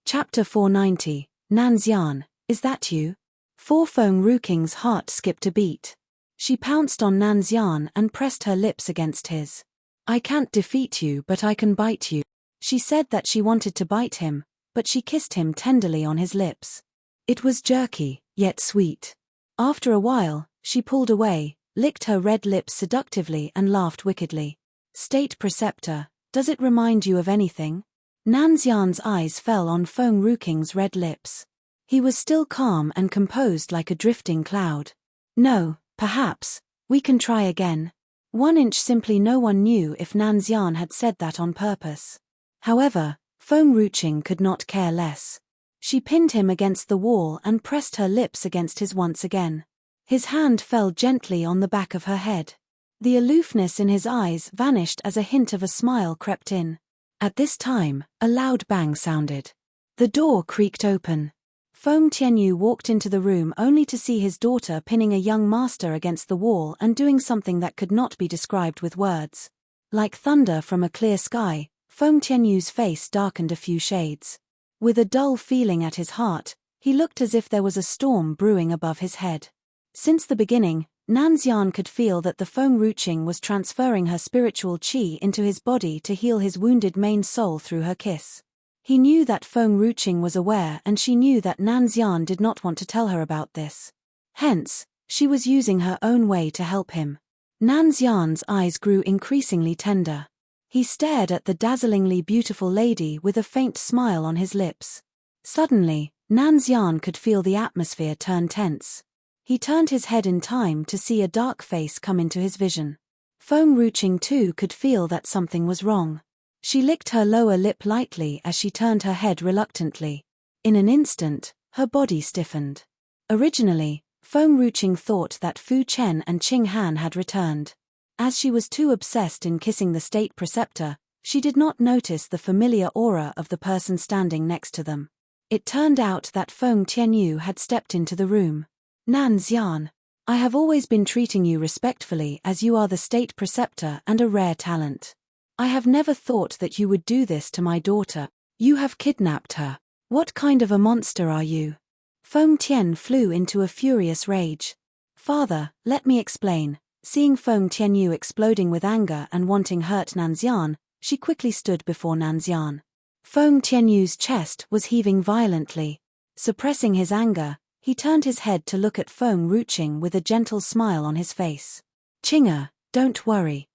Chapter 490, Nanxian, is that you? For Feng Ruqing's heart skipped a beat. She pounced on Nanxian and pressed her lips against his. I can't defeat you but I can bite you. She said that she wanted to bite him, but she kissed him tenderly on his lips. It was jerky, yet sweet. After a while, she pulled away, licked her red lips seductively and laughed wickedly. State Preceptor, does it remind you of anything? Nanxian's eyes fell on Feng Ruqing's red lips. He was still calm and composed like a drifting cloud. No, perhaps, we can try again. 1 inch simply no one knew if Nanxian had said that on purpose. However, Feng Ruqing could not care less. She pinned him against the wall and pressed her lips against his once again. His hand fell gently on the back of her head. The aloofness in his eyes vanished as a hint of a smile crept in. At this time, a loud bang sounded. The door creaked open. Feng Tianyu walked into the room only to see his daughter pinning a young master against the wall and doing something that could not be described with words. Like thunder from a clear sky, Feng Tianyu's face darkened a few shades. With a dull feeling at his heart, he looked as if there was a storm brewing above his head. Since the beginning, Nanxian could feel that the Feng Ruqing was transferring her spiritual qi into his body to heal his wounded main soul through her kiss. He knew that Feng Ruqing was aware and she knew that Nanxian did not want to tell her about this. Hence, she was using her own way to help him. Nanxian's eyes grew increasingly tender. He stared at the dazzlingly beautiful lady with a faint smile on his lips. Suddenly, Nanxian could feel the atmosphere turn tense. He turned his head in time to see a dark face come into his vision. Feng Ruqing too could feel that something was wrong. She licked her lower lip lightly as she turned her head reluctantly. In an instant, her body stiffened. Originally, Feng Ruqing thought that Fu Chen and Qing Han had returned. As she was too obsessed in kissing the State Preceptor, she did not notice the familiar aura of the person standing next to them. It turned out that Feng Tianyu had stepped into the room. Nanxian, I have always been treating you respectfully as you are the State Preceptor and a rare talent. I have never thought that you would do this to my daughter. You have kidnapped her. What kind of a monster are you? Feng Tian flew into a furious rage. Father, let me explain. Seeing Feng Tianyu exploding with anger and wanting hurt Nanxian, she quickly stood before Nanxian. Feng Tianyu's chest was heaving violently. Suppressing his anger, he turned his head to look at Feng Ruqing with a gentle smile on his face. "Qing'er, don't worry.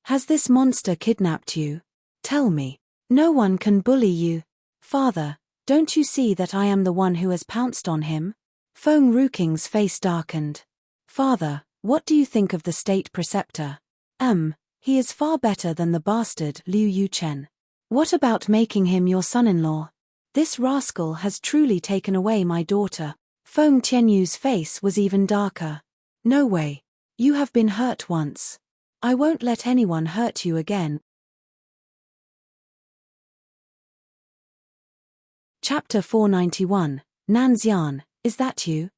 Has this monster kidnapped you? Tell me. No one can bully you. Father, don't you see that I am the one who has pounced on him?" Feng Ruqing's face darkened. "Father, what do you think of the state preceptor? He is far better than the bastard Liu Yuchen. What about making him your son-in-law? This rascal has truly taken away my daughter." Feng Tianyu's face was even darker. "No way. You have been hurt once. I won't let anyone hurt you again." Chapter 491, Nanxian, is that you?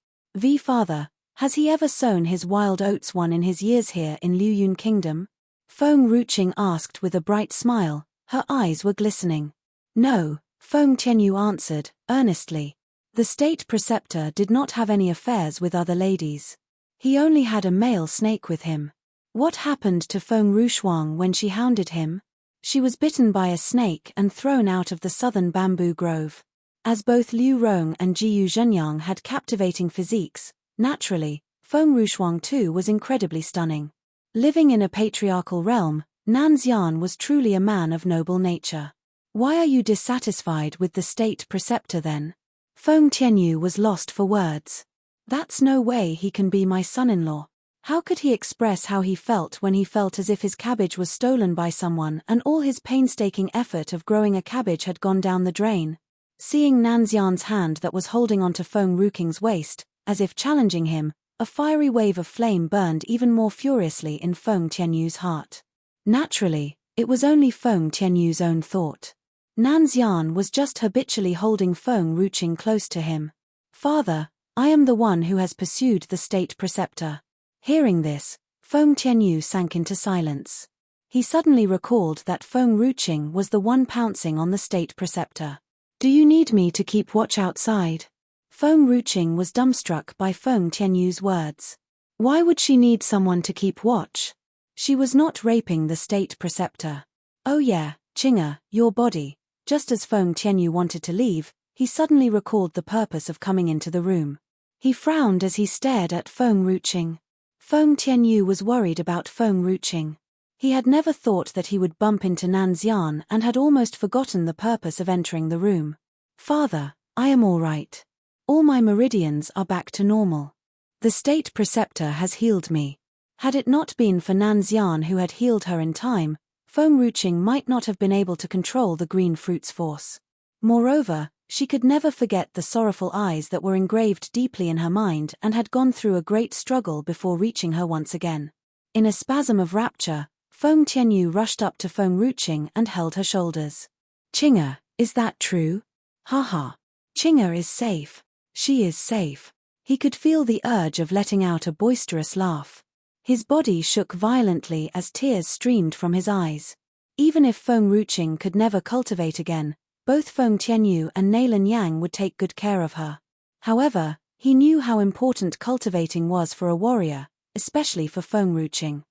Father, has he ever sown his wild oats one in his years here in Liyun Kingdom? Feng Ruqing asked with a bright smile, her eyes were glistening. "No," Feng Tianyu answered, earnestly. The state preceptor did not have any affairs with other ladies. He only had a male snake with him. What happened to Feng Rushuang when she hounded him? She was bitten by a snake and thrown out of the southern bamboo grove. As both Liu Rong and Jiyu Zhenyang had captivating physiques, naturally, Feng Rushuang too was incredibly stunning. Living in a patriarchal realm, Nanxian was truly a man of noble nature. "Why are you dissatisfied with the state preceptor then?" Feng Tianyu was lost for words. "That's no way he can be my son-in-law. How could he express how he felt when he felt as if his cabbage was stolen by someone and all his painstaking effort of growing a cabbage had gone down the drain?" Seeing Nanxian's hand that was holding onto Feng Ruqing's waist, as if challenging him, a fiery wave of flame burned even more furiously in Feng Tianyu's heart. Naturally, it was only Feng Tianyu's own thought. Nanxian was just habitually holding Feng Ruqing close to him. "Father, I am the one who has pursued the state preceptor." Hearing this, Feng Tianyu sank into silence. He suddenly recalled that Feng Ruqing was the one pouncing on the state preceptor. "Do you need me to keep watch outside?" Feng Ruqing was dumbstruck by Feng Tianyu's words. Why would she need someone to keep watch? She was not raping the state preceptor. "Oh yeah, Qing'er, your body." Just as Feng Tianyu wanted to leave, he suddenly recalled the purpose of coming into the room. He frowned as he stared at Feng Ruqing. Feng Tianyu was worried about Feng Ruqing. He had never thought that he would bump into Nanxian and had almost forgotten the purpose of entering the room. "Father, I am all right. All my meridians are back to normal. The state preceptor has healed me." Had it not been for Nanxian who had healed her in time, Feng Ruqing might not have been able to control the green fruit's force. Moreover, she could never forget the sorrowful eyes that were engraved deeply in her mind and had gone through a great struggle before reaching her once again. In a spasm of rapture, Feng Tianyu rushed up to Feng Ruqing and held her shoulders. "Qing'er, is that true?" "Haha. Qing'er is safe. She is safe." He could feel the urge of letting out a boisterous laugh. His body shook violently as tears streamed from his eyes. Even if Feng Ruqing could never cultivate again, both Feng Tianyu and Neilan Yang would take good care of her. However, he knew how important cultivating was for a warrior, especially for Feng Ruqing.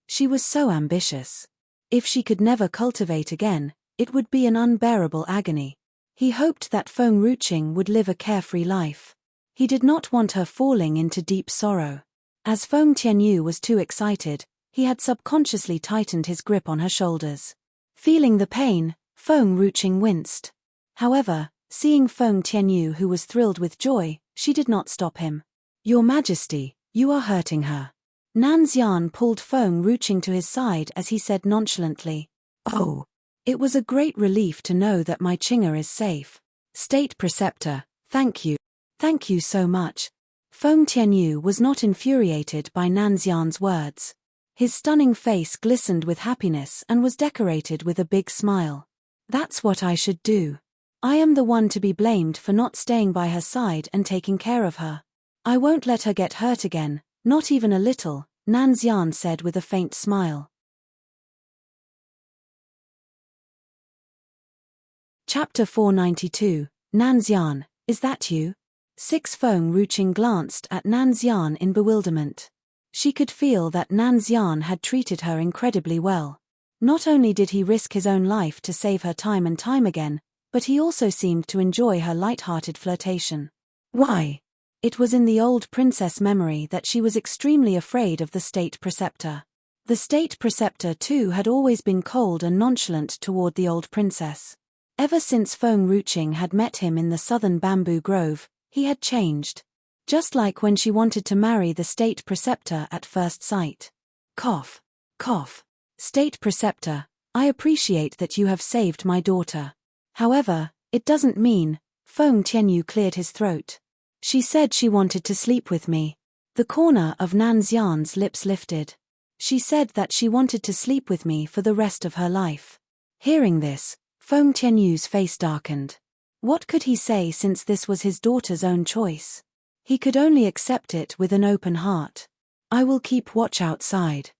She was so ambitious. If she could never cultivate again, it would be an unbearable agony. He hoped that Feng Ruqing would live a carefree life. He did not want her falling into deep sorrow. As Feng Tianyu was too excited, he had subconsciously tightened his grip on her shoulders. Feeling the pain, Feng Ruqing winced. However, seeing Feng Tianyu who was thrilled with joy, she did not stop him. "Your Majesty, you are hurting her." Nanxian pulled Feng Ruqing to his side as he said nonchalantly, "Oh." It was a great relief to know that my Qing'er is safe. "State Preceptor, thank you. Thank you so much." Feng Tianyu was not infuriated by Nanxian's words. His stunning face glistened with happiness and was decorated with a big smile. "That's what I should do. I am the one to be blamed for not staying by her side and taking care of her. I won't let her get hurt again, not even a little," Nanxian said with a faint smile. Chapter 492, Nanxian, is that you? Feng Ruqing glanced at Nanxian in bewilderment. She could feel that Nanxian had treated her incredibly well. Not only did he risk his own life to save her time and time again, but he also seemed to enjoy her light-hearted flirtation. Why? It was in the old princess memory that she was extremely afraid of the state preceptor. The state preceptor too had always been cold and nonchalant toward the old princess. Ever since Feng Ruqing had met him in the southern bamboo grove, he had changed. Just like when she wanted to marry the state preceptor at first sight. Cough. Cough. State preceptor, I appreciate that you have saved my daughter. However, it doesn't mean. Feng Tianyu cleared his throat. She said she wanted to sleep with me. The corner of Nanxian's lips lifted. She said that she wanted to sleep with me for the rest of her life. Hearing this, Feng Tianyu's face darkened. What could he say since this was his daughter's own choice? He could only accept it with an open heart. I will keep watch outside.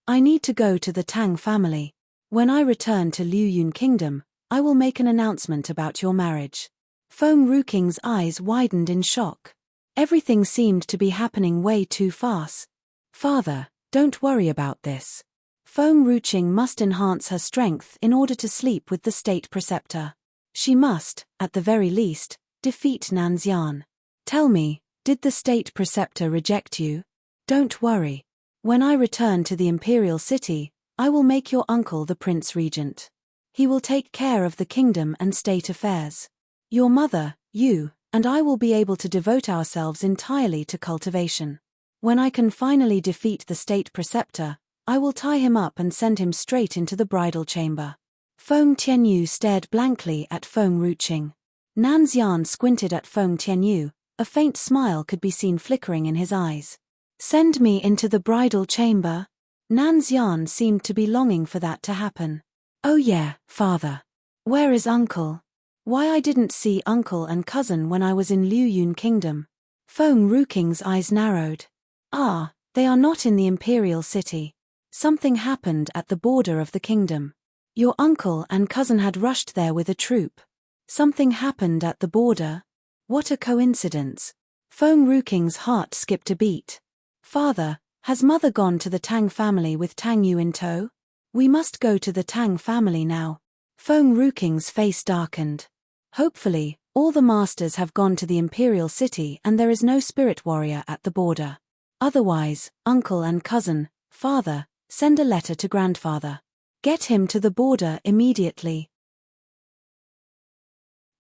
I need to go to the Tang family. When I return to Liuyun Kingdom, I will make an announcement about your marriage. Feng Ruqing's eyes widened in shock. Everything seemed to be happening way too fast. Father, don't worry about this. Feng Ruqing must enhance her strength in order to sleep with the state preceptor. She must, at the very least, defeat Nanxian. Tell me, did the state preceptor reject you? Don't worry. When I return to the imperial city, I will make your uncle the prince regent. He will take care of the kingdom and state affairs. Your mother, you, and I will be able to devote ourselves entirely to cultivation. When I can finally defeat the state preceptor, I will tie him up and send him straight into the bridal chamber. Feng Tianyu stared blankly at Feng Ruqing. Nanxian squinted at Feng Tianyu. A faint smile could be seen flickering in his eyes. Send me into the bridal chamber? Nanxian seemed to be longing for that to happen. Oh yeah, father. Where is uncle? Why I didn't see uncle and cousin when I was in Liuyun Kingdom. Feng Ruqing's eyes narrowed. They are not in the imperial city. Something happened at the border of the kingdom. Your uncle and cousin had rushed there with a troop. Something happened at the border? What a coincidence. Feng Ruqing's heart skipped a beat. Father, has mother gone to the Tang family with Tang Yu in tow? We must go to the Tang family now. Feng Ruqing's face darkened. Hopefully, all the masters have gone to the imperial city and there is no spirit warrior at the border. Otherwise, uncle and cousin, father, send a letter to grandfather. Get him to the border immediately.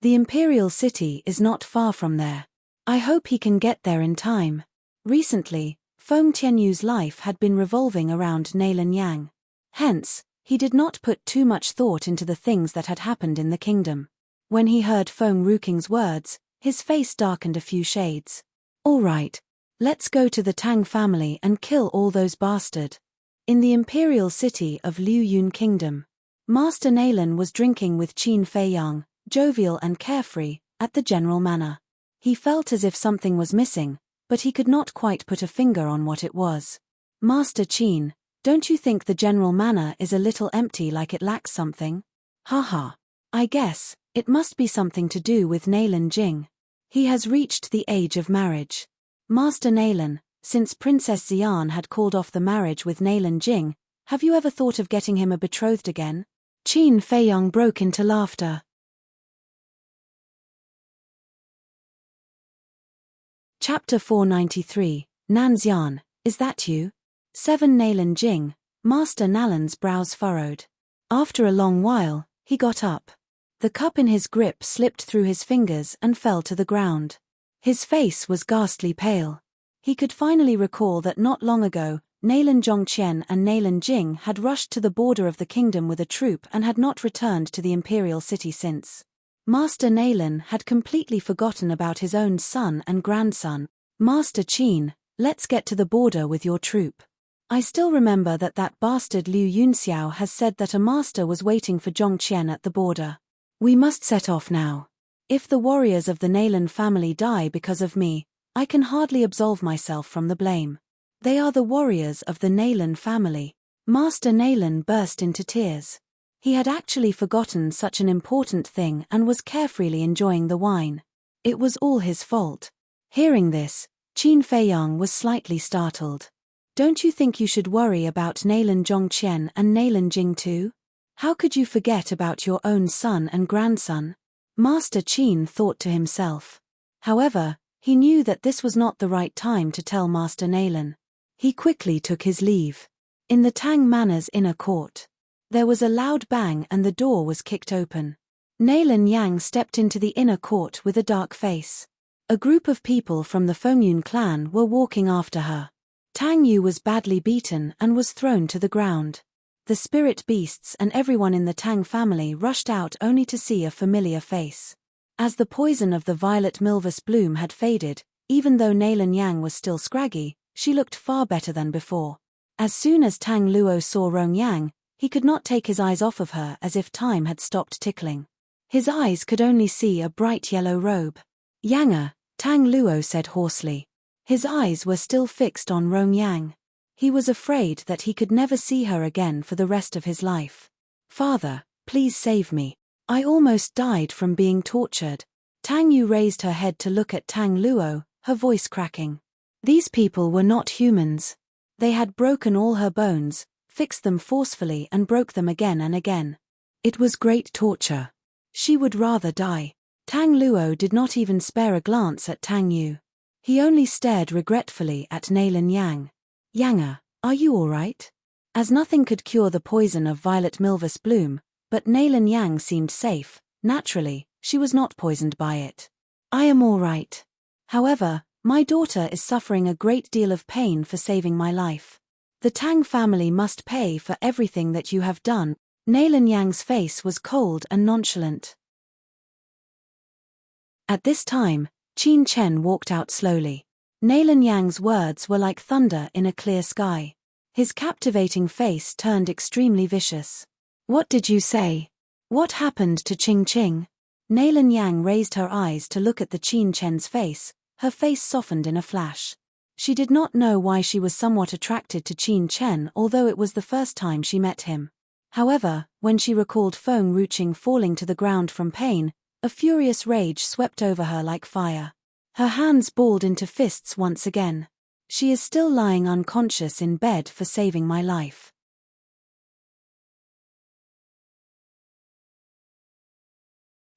The imperial city is not far from there. I hope he can get there in time. Recently, Feng Tianyu's life had been revolving around Neilan Yang. Hence, he did not put too much thought into the things that had happened in the kingdom. When he heard Feng Ruqing's words, his face darkened a few shades. All right, let's go to the Tang family and kill all those bastards. In the imperial city of Liuyun Kingdom, Master Neilan was drinking with Qin Feiyang, jovial and carefree, at the general manor. He felt as if something was missing, but he could not quite put a finger on what it was. Master Qin, don't you think the general manor is a little empty, like it lacks something? Haha. I guess, it must be something to do with Neilan Jing. He has reached the age of marriage. Master Neilan, since Princess Xian had called off the marriage with Neilan Jing, have you ever thought of getting him a betrothed again? Qin Feiyang broke into laughter. Chapter 493, Nanxian, is that you? 7 Neilan Jing, Master Nalan's brows furrowed. After a long while, he got up. The cup in his grip slipped through his fingers and fell to the ground. His face was ghastly pale. He could finally recall that not long ago, Neilan Zhongqian and Neilan Jing had rushed to the border of the kingdom with a troop and had not returned to the imperial city since. Master Neilan had completely forgotten about his own son and grandson. Master Qin, let's get to the border with your troop. I still remember that bastard Liu Yunxiao has said that a master was waiting for Zhongqian at the border. We must set off now. If the warriors of the Neilan family die because of me, I can hardly absolve myself from the blame. They are the warriors of the Neilan family. Master Neilan burst into tears. He had actually forgotten such an important thing and was carefreely enjoying the wine. It was all his fault. Hearing this, Qin Feiyang was slightly startled. Don't you think you should worry about Nailan Zhongqian and Nailan Jing too? How could you forget about your own son and grandson? Master Qin thought to himself. However, he knew that this was not the right time to tell Master Nailan. He quickly took his leave. In the Tang Manor's inner court, there was a loud bang and the door was kicked open. Nailan Yang stepped into the inner court with a dark face. A group of people from the Fengyun clan were walking after her. Tang Yu was badly beaten and was thrown to the ground. The spirit beasts and everyone in the Tang family rushed out only to see a familiar face. As the poison of the violet milvus bloom had faded, even though Nailan Yang was still scraggy, she looked far better than before. As soon as Tang Luo saw Rong Yang, he could not take his eyes off of her as if time had stopped tickling. His eyes could only see a bright yellow robe. Yanga, Tang Luo said hoarsely. His eyes were still fixed on Rong Yang. He was afraid that he could never see her again for the rest of his life. Father, please save me. I almost died from being tortured. Tang Yu raised her head to look at Tang Luo, her voice cracking. These people were not humans. They had broken all her bones, fixed them forcefully and broke them again and again. It was great torture. She would rather die. Tang Luo did not even spare a glance at Tang Yu. He only stared regretfully at Nailan Yang. Yanga, are you all right? As nothing could cure the poison of violet milvus bloom, but Nailan Yang seemed safe. Naturally, she was not poisoned by it. I am all right. However, my daughter is suffering a great deal of pain for saving my life. The Tang family must pay for everything that you have done. Nailan Yang's face was cold and nonchalant. At this time, Qin Chen walked out slowly. Nailan Yang's words were like thunder in a clear sky. His captivating face turned extremely vicious. What did you say? What happened to Qing Qing? Nailan Yang raised her eyes to look at the Qin Chen's face. Her face softened in a flash. She did not know why she was somewhat attracted to Qin Chen, although it was the first time she met him. However, when she recalled Feng Ruqing falling to the ground from pain, a furious rage swept over her like fire. Her hands balled into fists once again. She is still lying unconscious in bed for saving my life.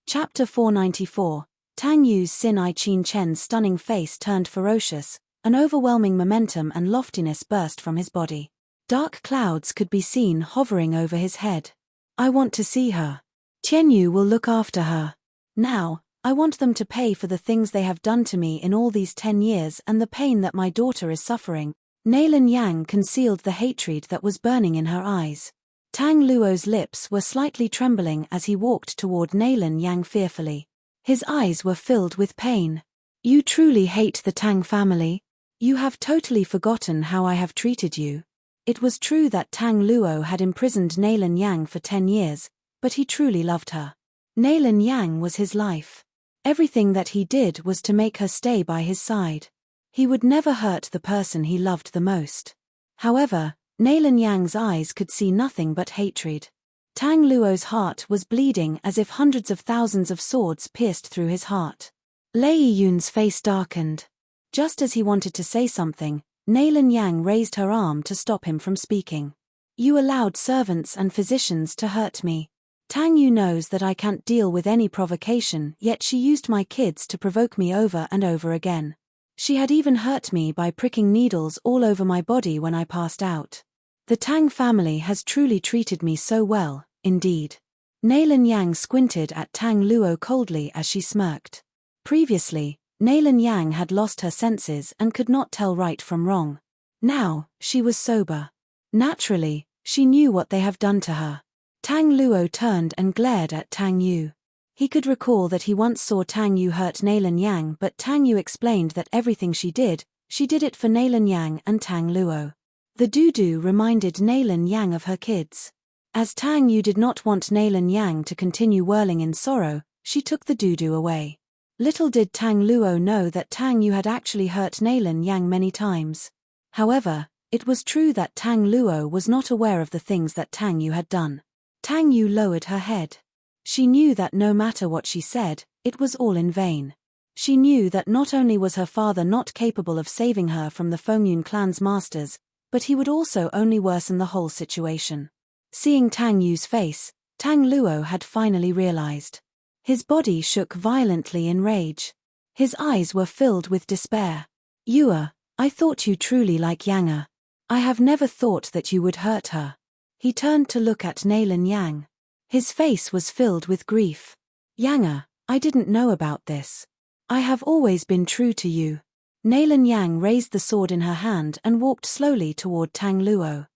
Chapter 494. Tang Yu's Sin-I. Qin Chen's stunning face turned ferocious, an overwhelming momentum and loftiness burst from his body. Dark clouds could be seen hovering over his head. I want to see her. Tian Yu will look after her. Now, I want them to pay for the things they have done to me in all these 10 years and the pain that my daughter is suffering. Nailan Yang concealed the hatred that was burning in her eyes. Tang Luo's lips were slightly trembling as he walked toward Nailan Yang fearfully. His eyes were filled with pain. You truly hate the Tang family? You have totally forgotten how I have treated you. It was true that Tang Luo had imprisoned Nailan Yang for 10 years, but he truly loved her. Nailan Yang was his life. Everything that he did was to make her stay by his side. He would never hurt the person he loved the most. However, Nailan Yang's eyes could see nothing but hatred. Tang Luo's heart was bleeding as if hundreds of thousands of swords pierced through his heart. Lei Yun's face darkened. Just as he wanted to say something, Nailan Yang raised her arm to stop him from speaking. You allowed servants and physicians to hurt me. Tang Yu knows that I can't deal with any provocation, yet she used my kids to provoke me over and over again. She had even hurt me by pricking needles all over my body when I passed out. The Tang family has truly treated me so well, indeed. Nailan Yang squinted at Tang Luo coldly as she smirked. Previously, Nailan Yang had lost her senses and could not tell right from wrong. Now, she was sober. Naturally, she knew what they have done to her. Tang Luo turned and glared at Tang Yu. He could recall that he once saw Tang Yu hurt Nailan Yang, but Tang Yu explained that everything she did it for Nailan Yang and Tang Luo. The doo-doo reminded Nailan Yang of her kids. As Tang Yu did not want Nailan Yang to continue whirling in sorrow, she took the doo-doo away. Little did Tang Luo know that Tang Yu had actually hurt Nailan Yang many times. However, it was true that Tang Luo was not aware of the things that Tang Yu had done. Tang Yu lowered her head. She knew that no matter what she said, it was all in vain. She knew that not only was her father not capable of saving her from the Fengyun clan's masters, but he would also only worsen the whole situation. Seeing Tang Yu's face, Tang Luo had finally realized. His body shook violently in rage. His eyes were filled with despair. Yue, I thought you truly like Yang. I have never thought that you would hurt her. He turned to look at Nailin Yang. His face was filled with grief. Yang, I didn't know about this. I have always been true to you. Nailin Yang raised the sword in her hand and walked slowly toward Tang Luo.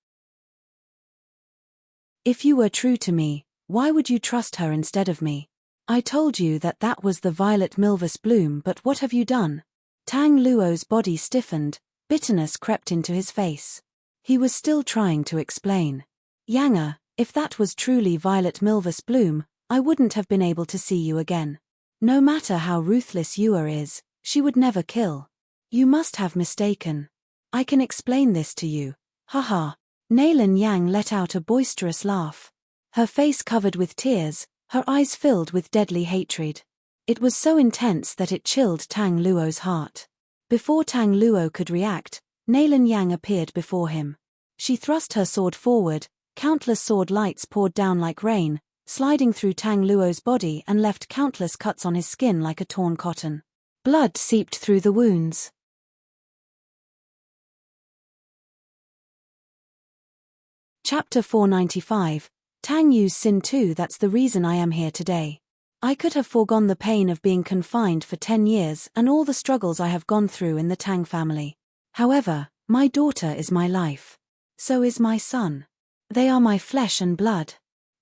If you were true to me, why would you trust her instead of me? I told you that that was the violet milvus bloom, but what have you done? Tang Luo's body stiffened, bitterness crept into his face. He was still trying to explain. Yang, if that was truly violet milvus bloom, I wouldn't have been able to see you again. No matter how ruthless Yue is, she would never kill. You must have mistaken. I can explain this to you. Haha. Nailin Yang let out a boisterous laugh. Her face covered with tears, her eyes filled with deadly hatred. It was so intense that it chilled Tang Luo's heart. Before Tang Luo could react, Nailin Yang appeared before him. She thrust her sword forward, countless sword lights poured down like rain, sliding through Tang Luo's body and left countless cuts on his skin like a torn cotton. Blood seeped through the wounds. Chapter 495, Tang Yu's Sin 2. That's the reason I am here today. I could have foregone the pain of being confined for 10 years and all the struggles I have gone through in the Tang family. However, my daughter is my life. So is my son. They are my flesh and blood.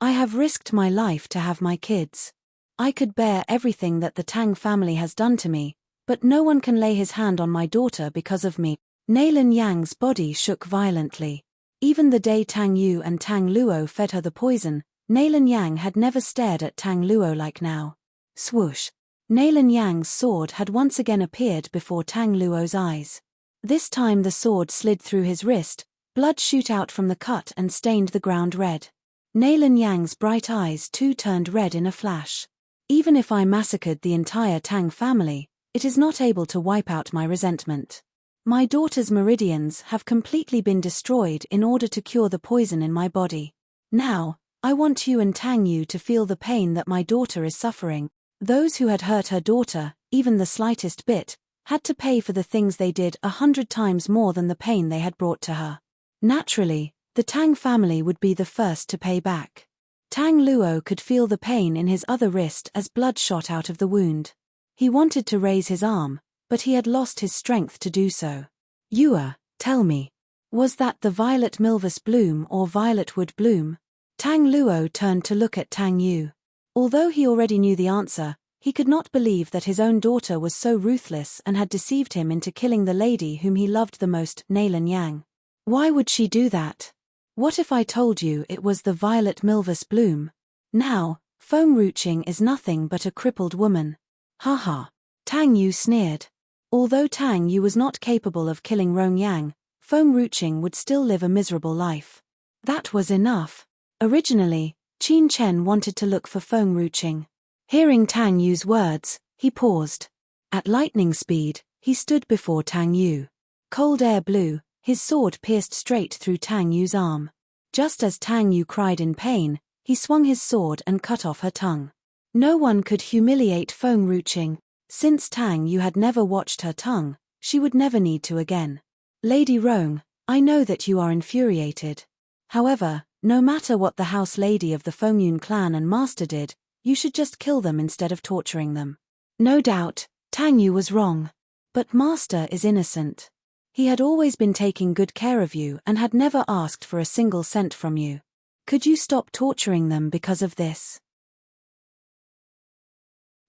I have risked my life to have my kids. I could bear everything that the Tang family has done to me, but no one can lay his hand on my daughter because of me. Nailin Yang's body shook violently. Even the day Tang Yu and Tang Luo fed her the poison, Nailin Yang had never stared at Tang Luo like now. Swoosh. Nailin Yang's sword had once again appeared before Tang Luo's eyes. This time the sword slid through his wrist, blood shoot out from the cut and stained the ground red. Nailin Yang's bright eyes too turned red in a flash. Even if I massacred the entire Tang family, it is not able to wipe out my resentment. My daughter's meridians have completely been destroyed in order to cure the poison in my body. Now, I want you and Tang Yu to feel the pain that my daughter is suffering. Those who had hurt her daughter, even the slightest bit, had to pay for the things they did 100 times more than the pain they had brought to her. Naturally, the Tang family would be the first to pay back. Tang Luo could feel the pain in his other wrist as blood shot out of the wound. He wanted to raise his arm, but he had lost his strength to do so. Yue, tell me, was that the violet milvus bloom or violet wood bloom? Tang Luo turned to look at Tang Yu. Although he already knew the answer, he could not believe that his own daughter was so ruthless and had deceived him into killing the lady whom he loved the most, Nailin Yang. Why would she do that? What if I told you it was the violet milvus bloom? Now, Feng Ruching is nothing but a crippled woman. Haha. Tang Yu sneered. Although Tang Yu was not capable of killing Rong Yang, Feng Ruching would still live a miserable life. That was enough. Originally, Qin Chen wanted to look for Feng Ruching. Hearing Tang Yu's words, he paused. At lightning speed, he stood before Tang Yu. Cold air blew, his sword pierced straight through Tang Yu's arm. Just as Tang Yu cried in pain, he swung his sword and cut off her tongue. No one could humiliate Feng Ruching. Since Tang Yu had never watched her tongue, she would never need to again. Lady Rong, I know that you are infuriated. However, no matter what the house lady of the Fengyun clan and master did, you should just kill them instead of torturing them. No doubt, Tang Yu was wrong. But master is innocent. He had always been taking good care of you and had never asked for a single cent from you. Could you stop torturing them because of this?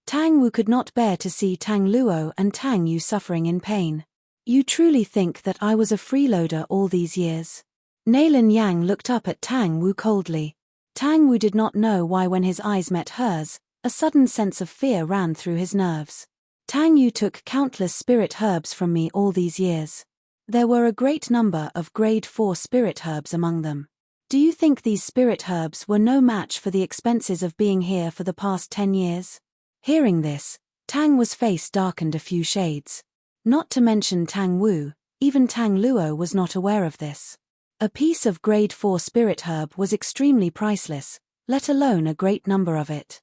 Tang Wu could not bear to see Tang Luo and Tang Yu suffering in pain. You truly think that I was a freeloader all these years? Nailin Yang looked up at Tang Wu coldly. Tang Wu did not know why when his eyes met hers, a sudden sense of fear ran through his nerves. Tang Yu took countless spirit herbs from me all these years. There were a great number of grade 4 spirit herbs among them. Do you think these spirit herbs were no match for the expenses of being here for the past 10 years? Hearing this, Tang's face darkened a few shades. Not to mention Tang Wu, even Tang Luo was not aware of this. A piece of grade 4 spirit herb was extremely priceless, let alone a great number of it.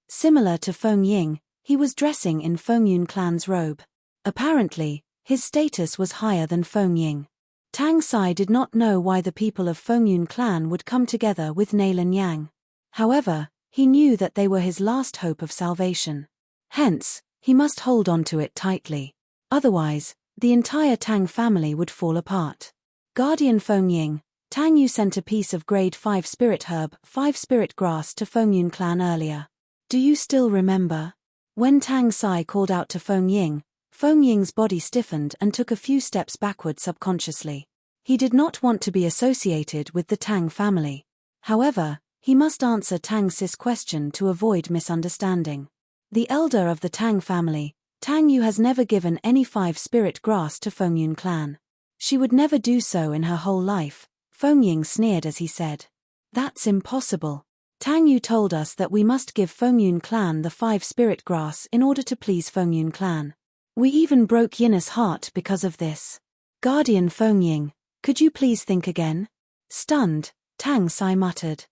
Similar to Feng Ying, he was dressing in Feng Yun clan's robe. Apparently, his status was higher than Feng Ying. Tang Sai did not know why the people of Feng Yun clan would come together with Neilan Yang. However, he knew that they were his last hope of salvation. Hence, he must hold on to it tightly. Otherwise, the entire Tang family would fall apart. Guardian Feng Ying, Tang Yu sent a piece of grade 5 spirit herb, 5 spirit grass to Feng Yun clan earlier. Do you still remember? When Tang Sai called out to Feng Ying, Feng Ying's body stiffened and took a few steps backward subconsciously. He did not want to be associated with the Tang family. However, he must answer Tang Si's question to avoid misunderstanding. The elder of the Tang family, Tang Yu, has never given any 5 spirit grass to Feng Yun clan. She would never do so in her whole life, Feng Ying sneered as he said. That's impossible. Tang Yu told us that we must give Feng Yun clan the 5 spirit grass in order to please Feng Yun clan. We even broke Yin's heart because of this. Guardian Feng Ying, could you please think again? Stunned, Tang Sai muttered.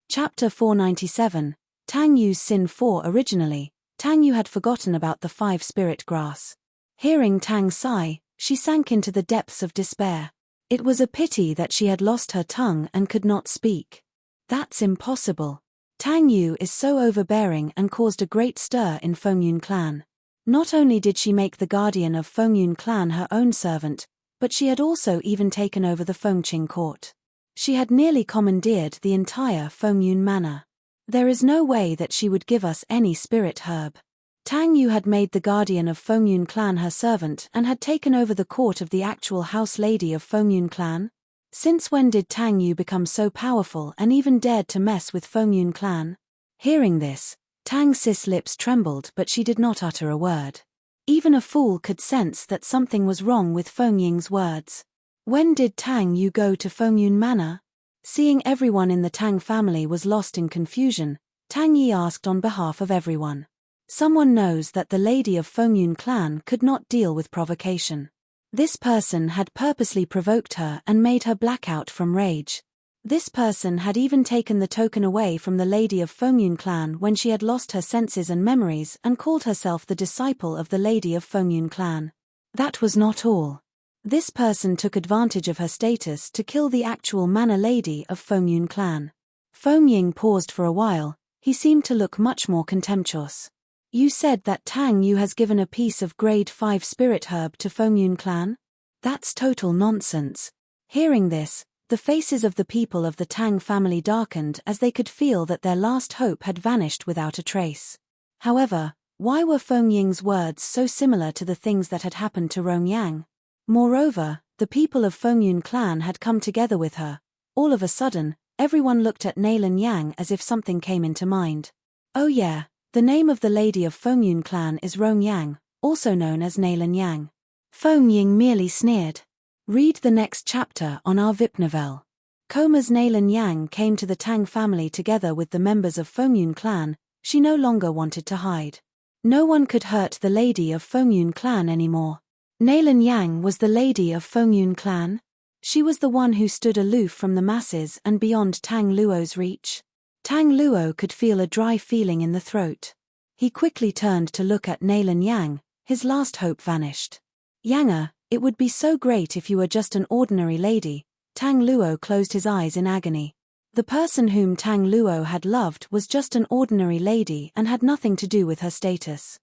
Chapter 497, Tang Yu's Sin 4. Originally, Tang Yu had forgotten about the 5 spirit grass. Hearing Tang Sai, she sank into the depths of despair. It was a pity that she had lost her tongue and could not speak. That's impossible. Tang Yu is so overbearing and caused a great stir in Feng Yun clan. Not only did she make the guardian of Feng Yun clan her own servant, but she had also even taken over the Fengqing court. She had nearly commandeered the entire Feng Yun manor. There is no way that she would give us any spirit herb. Tang Yu had made the guardian of Feng Yun clan her servant and had taken over the court of the actual house lady of Feng Yun clan. Since when did Tang Yu become so powerful and even dared to mess with Feng Yun clan? Hearing this, Tang Si's lips trembled, but she did not utter a word. Even a fool could sense that something was wrong with Feng Ying's words. When did Tang Yu go to Feng Yun manor? Seeing everyone in the Tang family was lost in confusion, Tang Yi asked on behalf of everyone. Someone knows that the lady of Feng Yun clan could not deal with provocation. This person had purposely provoked her and made her black out from rage. This person had even taken the token away from the lady of Feng Yun clan when she had lost her senses and memories and called herself the disciple of the lady of Feng Yun clan. That was not all. This person took advantage of her status to kill the actual manor lady of Feng Yun clan. Feng Ying paused for a while. He seemed to look much more contemptuous. You said that Tang Yu has given a piece of grade 5 spirit herb to Feng Yun clan? That's total nonsense. Hearing this, the faces of the people of the Tang family darkened as they could feel that their last hope had vanished without a trace. However, why were Feng Ying's words so similar to the things that had happened to Rong Yang? Moreover, the people of Feng Yun clan had come together with her. All of a sudden, everyone looked at Neilan Yang as if something came into mind. Oh yeah. The name of the lady of Feng Yun clan is Rong Yang, also known as Neilan Yang. Feng Ying merely sneered. Read the next chapter on our VIP novel. As Neilan Yang came to the Tang family together with the members of Feng Yun clan, she no longer wanted to hide. No one could hurt the lady of Feng Yun clan anymore. Neilan Yang was the lady of Feng Yun clan. She was the one who stood aloof from the masses and beyond Tang Luo's reach. Tang Luo could feel a dry feeling in the throat. He quickly turned to look at Neilan Yang, his last hope vanished. Yang, it would be so great if you were just an ordinary lady. Tang Luo closed his eyes in agony. The person whom Tang Luo had loved was just an ordinary lady and had nothing to do with her status.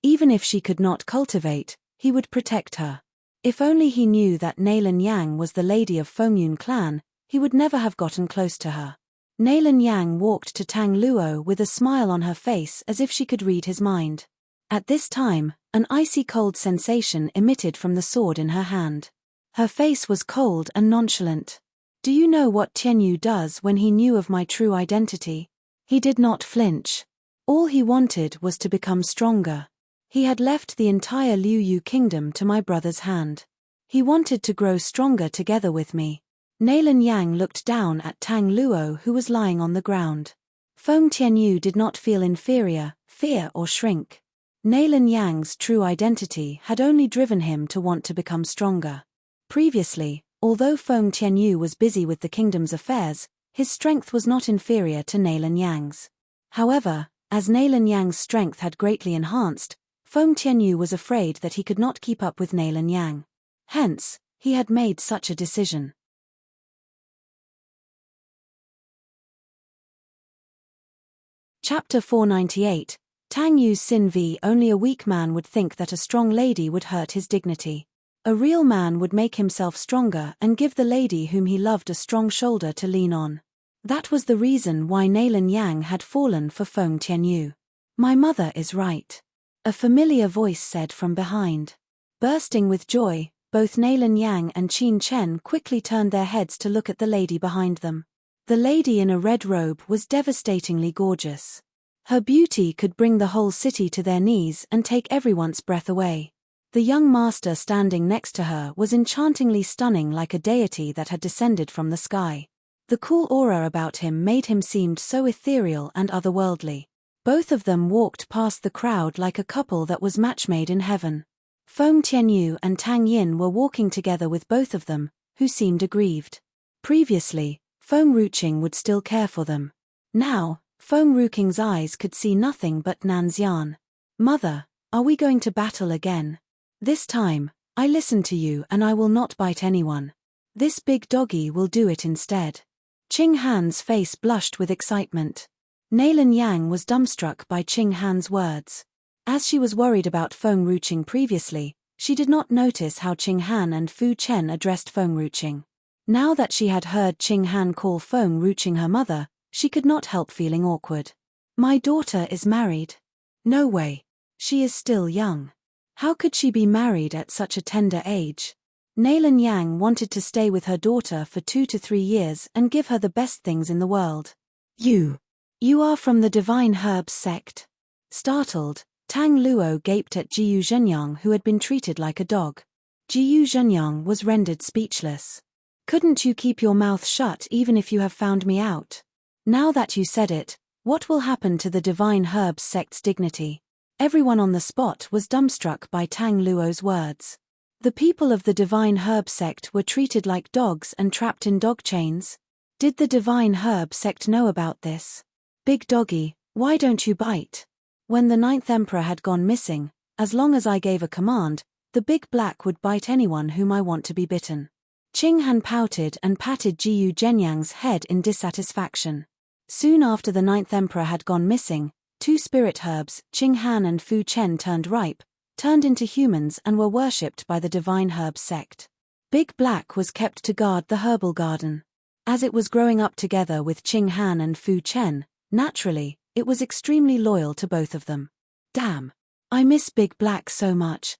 Even if she could not cultivate, he would protect her. If only he knew that Neilan Yang was the lady of Feng Yun clan, he would never have gotten close to her. Neilan Yang walked to Tang Luo with a smile on her face as if she could read his mind. At this time, an icy cold sensation emitted from the sword in her hand. Her face was cold and nonchalant. Do you know what Tianyu does when he knew of my true identity? He did not flinch. All he wanted was to become stronger. He had left the entire Liu Yu kingdom to my brother's hand. He wanted to grow stronger together with me. Nalan Yang looked down at Tang Luo, who was lying on the ground. Feng Tianyu did not feel inferior, fear or shrink. Nalan Yang's true identity had only driven him to want to become stronger. Previously, although Feng Tianyu was busy with the kingdom's affairs, his strength was not inferior to Nalan Yang's. However, as Nalan Yang's strength had greatly enhanced, Feng Tianyu was afraid that he could not keep up with Nalan Yang. Hence, he had made such a decision. Chapter 498, Tang Yu's Sin v. Only a weak man would think that a strong lady would hurt his dignity. A real man would make himself stronger and give the lady whom he loved a strong shoulder to lean on. That was the reason why Nalan Yang had fallen for Feng Tianyu. My mother is right. A familiar voice said from behind. Bursting with joy, both Nalan Yang and Qin Chen quickly turned their heads to look at the lady behind them. The lady in a red robe was devastatingly gorgeous. Her beauty could bring the whole city to their knees and take everyone's breath away. The young master standing next to her was enchantingly stunning, like a deity that had descended from the sky. The cool aura about him made him seem so ethereal and otherworldly. Both of them walked past the crowd like a couple that was match-made in heaven. Feng Tianyu and Tang Yin were walking together with both of them, who seemed aggrieved. Previously, Feng Ruqing would still care for them. Now, Feng Ruqing's eyes could see nothing but Nanxian. Mother, are we going to battle again? This time, I listen to you and I will not bite anyone. This big doggy will do it instead. Qing Han's face blushed with excitement. Nalan Yang was dumbstruck by Qing Han's words. As she was worried about Feng Ruqing previously, she did not notice how Qing Han and Fu Chen addressed Feng Ruqing. Now that she had heard Qing Han call Feng Ruqing her mother, she could not help feeling awkward. My daughter is married. No way. She is still young. How could she be married at such a tender age? Nalan Yang wanted to stay with her daughter for 2 to 3 years and give her the best things in the world. You are from the Divine Herbs sect. Startled, Tang Luo gaped at Jiyu Zhenyang, who had been treated like a dog. Jiyu Zhenyang was rendered speechless. Couldn't you keep your mouth shut even if you have found me out? Now that you said it, what will happen to the Divine Herbs sect's dignity? Everyone on the spot was dumbstruck by Tang Luo's words. The people of the Divine Herb sect were treated like dogs and trapped in dog chains. Did the Divine Herb sect know about this? Big doggy, why don't you bite? When the 9th emperor had gone missing, as long as I gave a command, the big black would bite anyone whom I want to be bitten. Qing Han pouted and patted Jiyu Zhenyang's head in dissatisfaction. Soon after the 9th emperor had gone missing, 2 spirit herbs, Qing Han and Fu Chen, turned ripe, turned into humans and were worshipped by the Divine Herb sect. Big Black was kept to guard the herbal garden. As it was growing up together with Qing Han and Fu Chen, naturally, it was extremely loyal to both of them. Damn. I miss Big Black so much.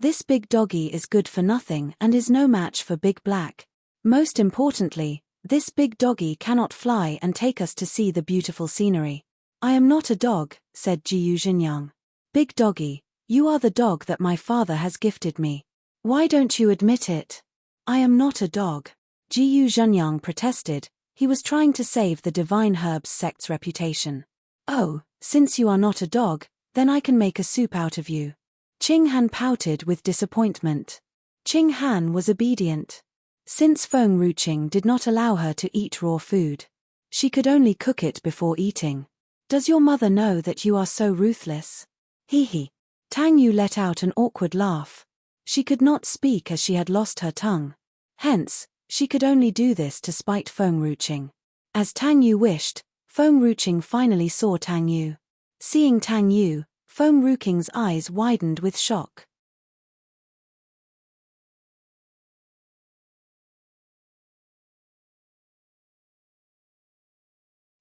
This big doggy is good for nothing and is no match for Big Black. Most importantly, this big doggy cannot fly and take us to see the beautiful scenery. I am not a dog, said Jiyu Zhenyang. Big doggy, you are the dog that my father has gifted me. Why don't you admit it? I am not a dog. Jiyu Zhenyang protested. He was trying to save the Divine Herbs sect's reputation. Oh, since you are not a dog, then I can make a soup out of you. Qing Han pouted with disappointment. Qing Han was obedient. Since Feng Ruqing did not allow her to eat raw food, she could only cook it before eating. Does your mother know that you are so ruthless? Hee hee. Tang Yu let out an awkward laugh. She could not speak as she had lost her tongue. Hence, she could only do this to spite Feng Ruqing. As Tang Yu wished, Feng Ruqing finally saw Tang Yu. Seeing Tang Yu, Feng Ruqing's eyes widened with shock.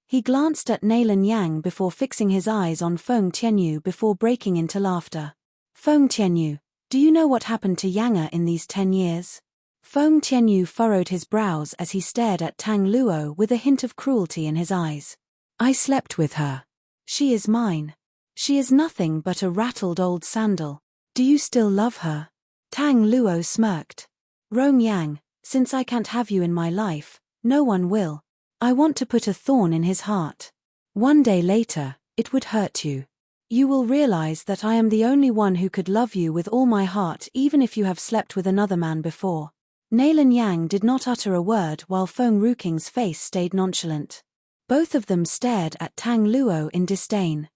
He glanced at Nalan Yang before fixing his eyes on Feng Tianyu before breaking into laughter. Feng Tianyu, do you know what happened to Yang in these 10 years? Feng Tianyu furrowed his brows as he stared at Tang Luo with a hint of cruelty in his eyes. I slept with her. She is mine. She is nothing but a rattled old sandal. Do you still love her? Tang Luo smirked. Rong Yang, since I can't have you in my life, no one will. I want to put a thorn in his heart. One day later, it would hurt you. You will realize that I am the only one who could love you with all my heart even if you have slept with another man before. Nalan Yang did not utter a word while Feng Ruking's face stayed nonchalant. Both of them stared at Tang Luo in disdain.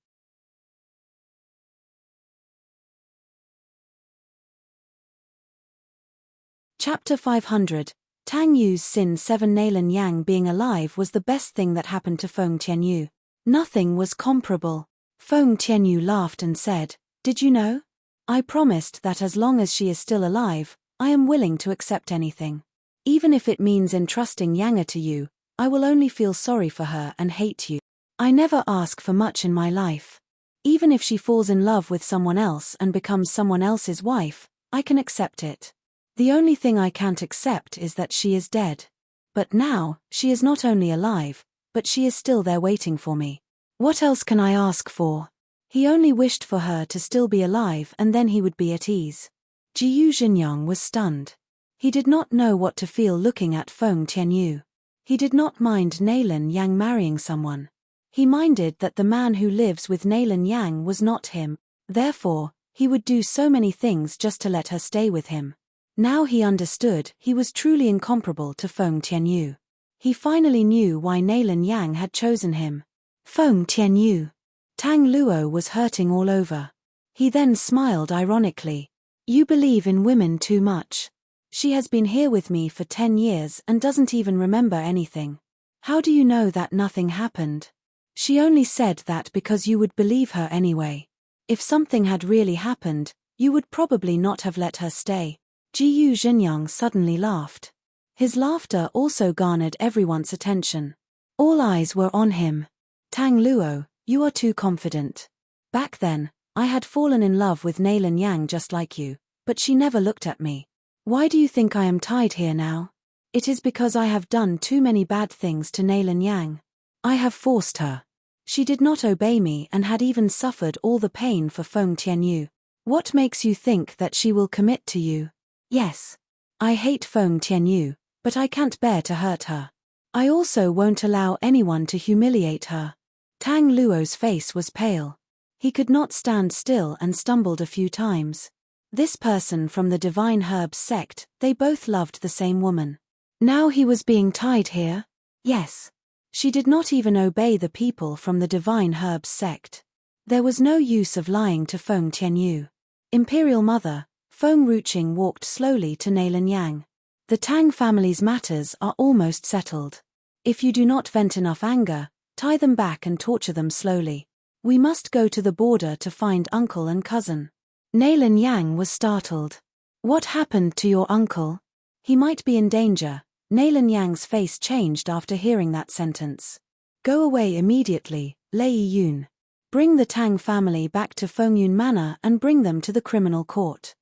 Chapter 500. Tang Yu's Sin 7. Nalan Yang being alive was the best thing that happened to Feng Tianyu. Nothing was comparable. Feng Tianyu laughed and said, "Did you know? I promised that as long as she is still alive, I am willing to accept anything. Even if it means entrusting Yanga to you, I will only feel sorry for her and hate you. I never ask for much in my life. Even if she falls in love with someone else and becomes someone else's wife, I can accept it. The only thing I can't accept is that she is dead. But now, she is not only alive, but she is still there waiting for me. What else can I ask for?" He only wished for her to still be alive and then he would be at ease. Jiyu Xingyang was stunned. He did not know what to feel looking at Feng Tianyu. He did not mind Nalan Yang marrying someone. He minded that the man who lives with Nalan Yang was not him, therefore, he would do so many things just to let her stay with him. Now he understood he was truly incomparable to Feng Tianyu. He finally knew why Nalan Yang had chosen him. Feng Tianyu. Tang Luo was hurting all over. He then smiled ironically. "You believe in women too much. She has been here with me for 10 years and doesn't even remember anything. How do you know that nothing happened? She only said that because you would believe her anyway. If something had really happened, you would probably not have let her stay." Jiyu Xingyang suddenly laughed. His laughter also garnered everyone's attention. All eyes were on him. "Tang Luo, you are too confident. Back then, I had fallen in love with Nalan Yang just like you, but she never looked at me. Why do you think I am tied here now? It is because I have done too many bad things to Nalan Yang. I have forced her. She did not obey me and had even suffered all the pain for Feng Tianyu. What makes you think that she will commit to you? Yes. I hate Feng Tianyu, but I can't bear to hurt her. I also won't allow anyone to humiliate her." Tang Luo's face was pale. He could not stand still and stumbled a few times. This person from the Divine Herbs sect, they both loved the same woman. Now he was being tied here? Yes. She did not even obey the people from the Divine Herbs sect. There was no use of lying to Feng Tianyu. Imperial Mother, Feng Ruqing walked slowly to Nalan Yang. "The Tang family's matters are almost settled. If you do not vent enough anger, tie them back and torture them slowly. We must go to the border to find uncle and cousin." Nalan Yang was startled. "What happened to your uncle? He might be in danger." Nalan Yang's face changed after hearing that sentence. "Go away immediately, Lei Yun. Bring the Tang family back to Fengyun Manor and bring them to the criminal court.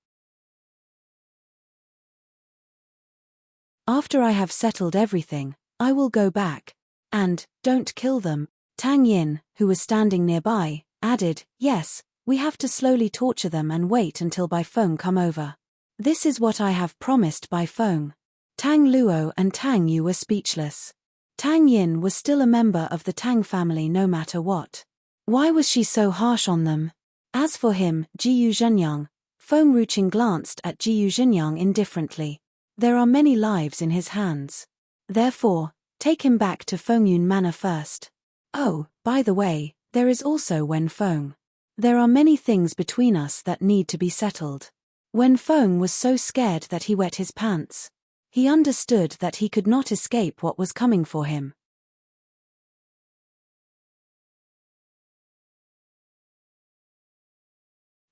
After I have settled everything, I will go back. And, don't kill them." Tang Yin, who was standing nearby, added, "Yes, we have to slowly torture them and wait until Bai Feng come over. This is what I have promised Bai Feng." Tang Luo and Tang Yu were speechless. Tang Yin was still a member of the Tang family no matter what. Why was she so harsh on them? As for him, Jiyu Zhenyang, Feng Ruqing glanced at Jiyu Zhenyang indifferently. There are many lives in his hands. Therefore, take him back to Fengyun Manor first. Oh, by the way, there is also Wen Feng. There are many things between us that need to be settled. Wen Feng was so scared that he wet his pants. He understood that he could not escape what was coming for him.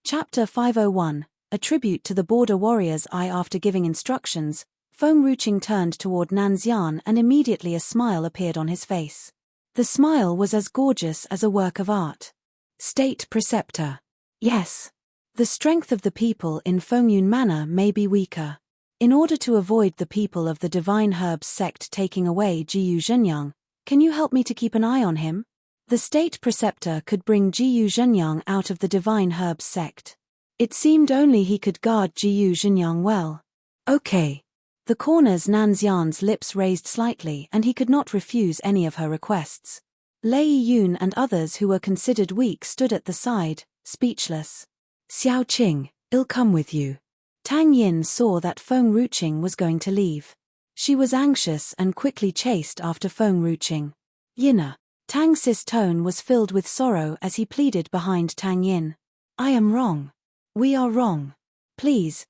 Chapter 501. A tribute to the border warriors. After giving instructions, Feng Ruqing turned toward Nanxian and immediately a smile appeared on his face. The smile was as gorgeous as a work of art. State Preceptor. Yes. The strength of the people in Fengyun Manor may be weaker. In order to avoid the people of the Divine Herbs sect taking away Jiyu Zhenyang, can you help me to keep an eye on him? The state preceptor could bring Jiyu Zhenyang out of the divine herbs sect. It seemed only he could guard Jiyu Zhenyang well. Okay. The corners Nanxian's lips raised slightly and he could not refuse any of her requests. Lei Yun and others who were considered weak stood at the side, speechless. Xiao Qing, I'll come with you. Tang Yin saw that Feng Ruqing was going to leave. She was anxious and quickly chased after Feng Ruqing. Yinna. Tang Si's tone was filled with sorrow as he pleaded behind Tang Yin. I am wrong. We are wrong. Please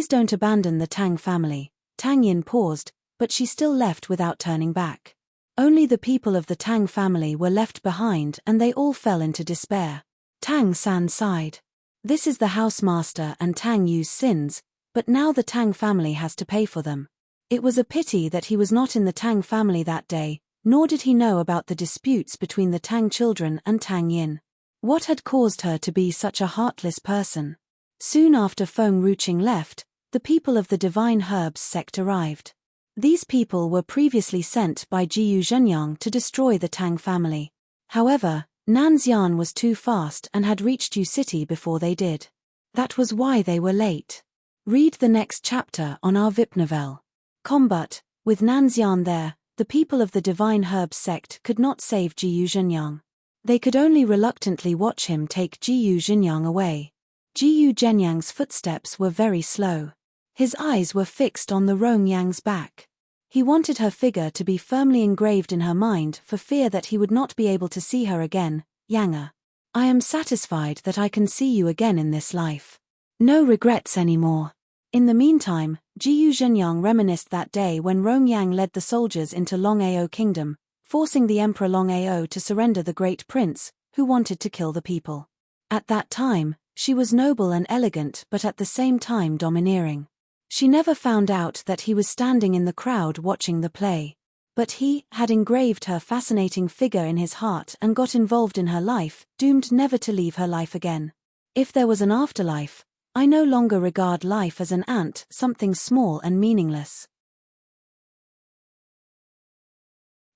don't abandon the Tang family. Tang Yin paused, but she still left without turning back. Only the people of the Tang family were left behind and they all fell into despair. Tang San sighed. This is the housemaster and Tang Yu's sins, but now the Tang family has to pay for them. It was a pity that he was not in the Tang family that day, nor did he know about the disputes between the Tang children and Tang Yin. What had caused her to be such a heartless person? Soon after Feng Ruqing left, the people of the Divine Herbs sect arrived. These people were previously sent by Jiyu Zhenyang to destroy the Tang family. However, Nanxian was too fast and had reached Yu City before they did. That was why they were late. Read the next chapter on our VIP novel. Combat. With Nanxian there, the people of the Divine Herbs sect could not save Jiyu Zhenyang. They could only reluctantly watch him take Jiyu Zhenyang away. Jiyu Zhenyang's footsteps were very slow. His eyes were fixed on the Rong Yang's back. He wanted her figure to be firmly engraved in her mind for fear that he would not be able to see her again. Yanga. I am satisfied that I can see you again in this life. No regrets anymore. In the meantime, Jiyu Zhenyang reminisced that day when Rong Yang led the soldiers into Long Ao Kingdom, forcing the Emperor Long Ao to surrender the Great Prince, who wanted to kill the people. At that time, she was noble and elegant but at the same time domineering. She never found out that he was standing in the crowd watching the play. But he had engraved her fascinating figure in his heart and got involved in her life, doomed never to leave her life again. If there was an afterlife, I no longer regard life as an ant, something small and meaningless.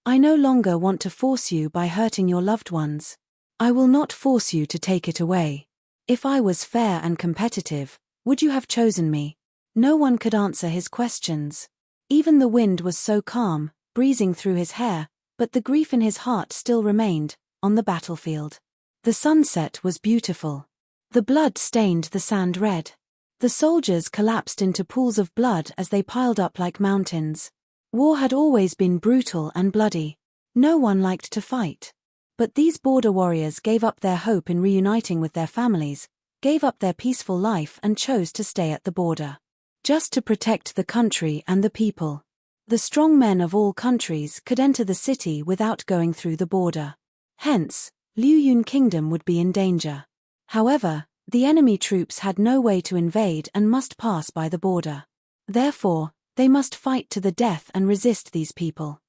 I no longer want to force you by hurting your loved ones. I will not force you to take it away. If I was fair and competitive, would you have chosen me? No one could answer his questions. Even the wind was so calm, breezing through his hair, but the grief in his heart still remained, on the battlefield. The sunset was beautiful. The blood stained the sand red. The soldiers collapsed into pools of blood as they piled up like mountains. War had always been brutal and bloody. No one liked to fight. But these border warriors gave up their hope in reuniting with their families, gave up their peaceful life and chose to stay at the border. Just to protect the country and the people. The strong men of all countries could enter the city without going through the border. Hence, Liu Yun Kingdom would be in danger. However, the enemy troops had no way to invade and must pass by the border. Therefore, they must fight to the death and resist these people.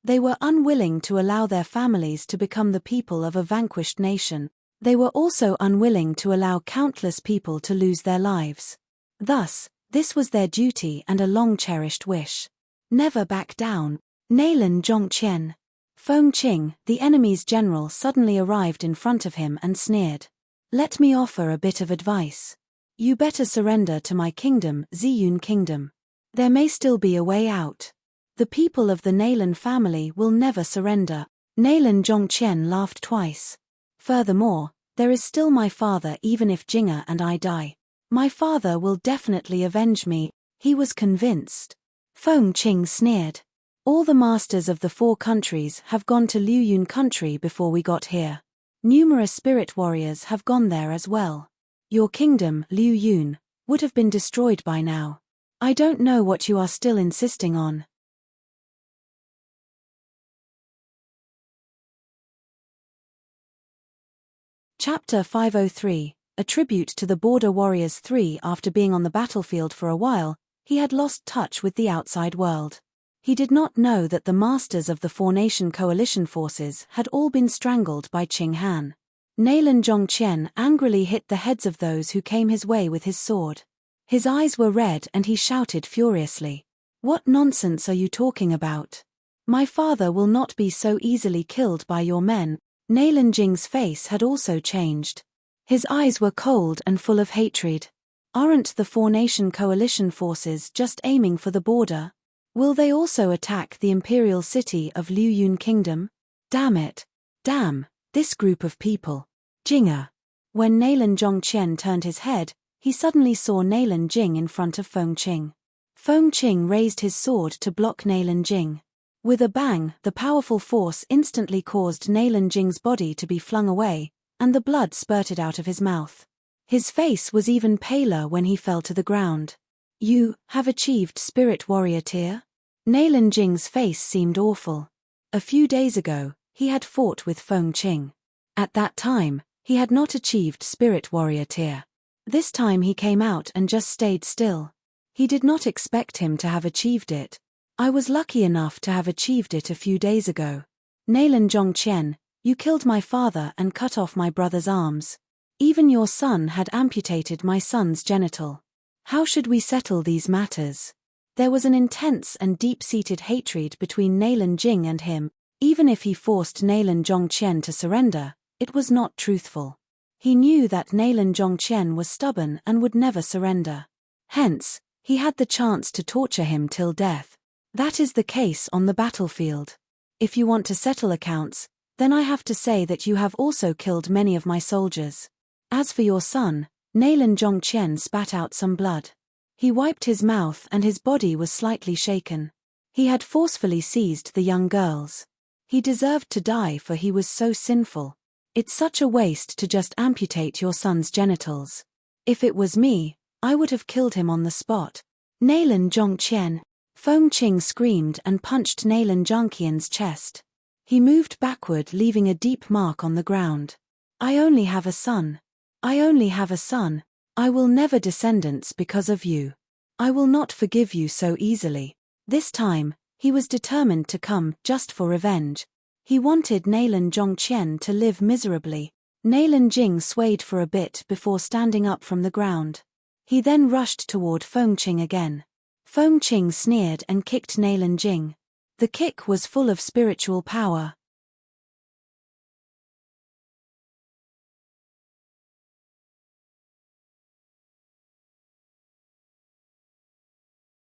They were unwilling to allow their families to become the people of a vanquished nation. They were also unwilling to allow countless people to lose their lives. Thus, this was their duty and a long-cherished wish. Never back down. Nailan Zhongqian. Feng Qing, the enemy's general, suddenly arrived in front of him and sneered. Let me offer a bit of advice. You better surrender to my kingdom, Ziyun Kingdom. There may still be a way out. The people of the Nailan family will never surrender. Nailan Zhongqian laughed twice. Furthermore, there is still my father even if Jing'e and I die. My father will definitely avenge me. He was convinced. Feng Qing sneered. All the masters of the 4 countries have gone to Liu Yun country before we got here. Numerous spirit warriors have gone there as well. Your kingdom, Liu Yun, would have been destroyed by now. I don't know what you are still insisting on. Chapter 503, a tribute to the Border Warriors 3. After being on the battlefield for a while, he had lost touch with the outside world. He did not know that the masters of the 4-nation coalition forces had all been strangled by Qing Han. Nailan Zhongqian angrily hit the heads of those who came his way with his sword. His eyes were red and he shouted furiously. What nonsense are you talking about? My father will not be so easily killed by your men. Nalan Jing's face had also changed. His eyes were cold and full of hatred. Aren't the four-nation coalition forces just aiming for the border? Will they also attack the imperial city of Liu Yun Kingdom? Damn it. Damn, this group of people. Jinga. When Nalan Zhongqian turned his head, he suddenly saw Nalan Jing in front of Feng Qing. Feng Qing raised his sword to block Nalan Jing. With a bang, the powerful force instantly caused Nalan Jing's body to be flung away, and the blood spurted out of his mouth. His face was even paler when he fell to the ground. You have achieved Spirit Warrior tier? Nalan Jing's face seemed awful. A few days ago, he had fought with Feng Qing. At that time, he had not achieved Spirit Warrior tier. This time he came out and just stayed still. He did not expect him to have achieved it. I was lucky enough to have achieved it a few days ago. Nalan Zhongqian, you killed my father and cut off my brother's arms. Even your son had amputated my son's genital. How should we settle these matters? There was an intense and deep-seated hatred between Nalan Jing and him. Even if he forced Nalan Zhongqian to surrender, it was not truthful. He knew that Nalan Zhongqian was stubborn and would never surrender. Hence, he had the chance to torture him till death. That is the case on the battlefield. If you want to settle accounts, then I have to say that you have also killed many of my soldiers. As for your son, Nalan Zhongqian spat out some blood. He wiped his mouth and his body was slightly shaken. He had forcefully seized the young girls. He deserved to die for he was so sinful. It's such a waste to just amputate your son's genitals. If it was me, I would have killed him on the spot. Nalan Zhongqian. Feng Qing screamed and punched Nalan Zhongqian's chest. He moved backward, leaving a deep mark on the ground. I only have a son. I only have a son. I will never descendants because of you. I will not forgive you so easily. This time, he was determined to come just for revenge. He wanted Nalan Zhongqian to live miserably. Nalan Jing swayed for a bit before standing up from the ground. He then rushed toward Feng Qing again. Feng Qing sneered and kicked Nalan Jing. The kick was full of spiritual power.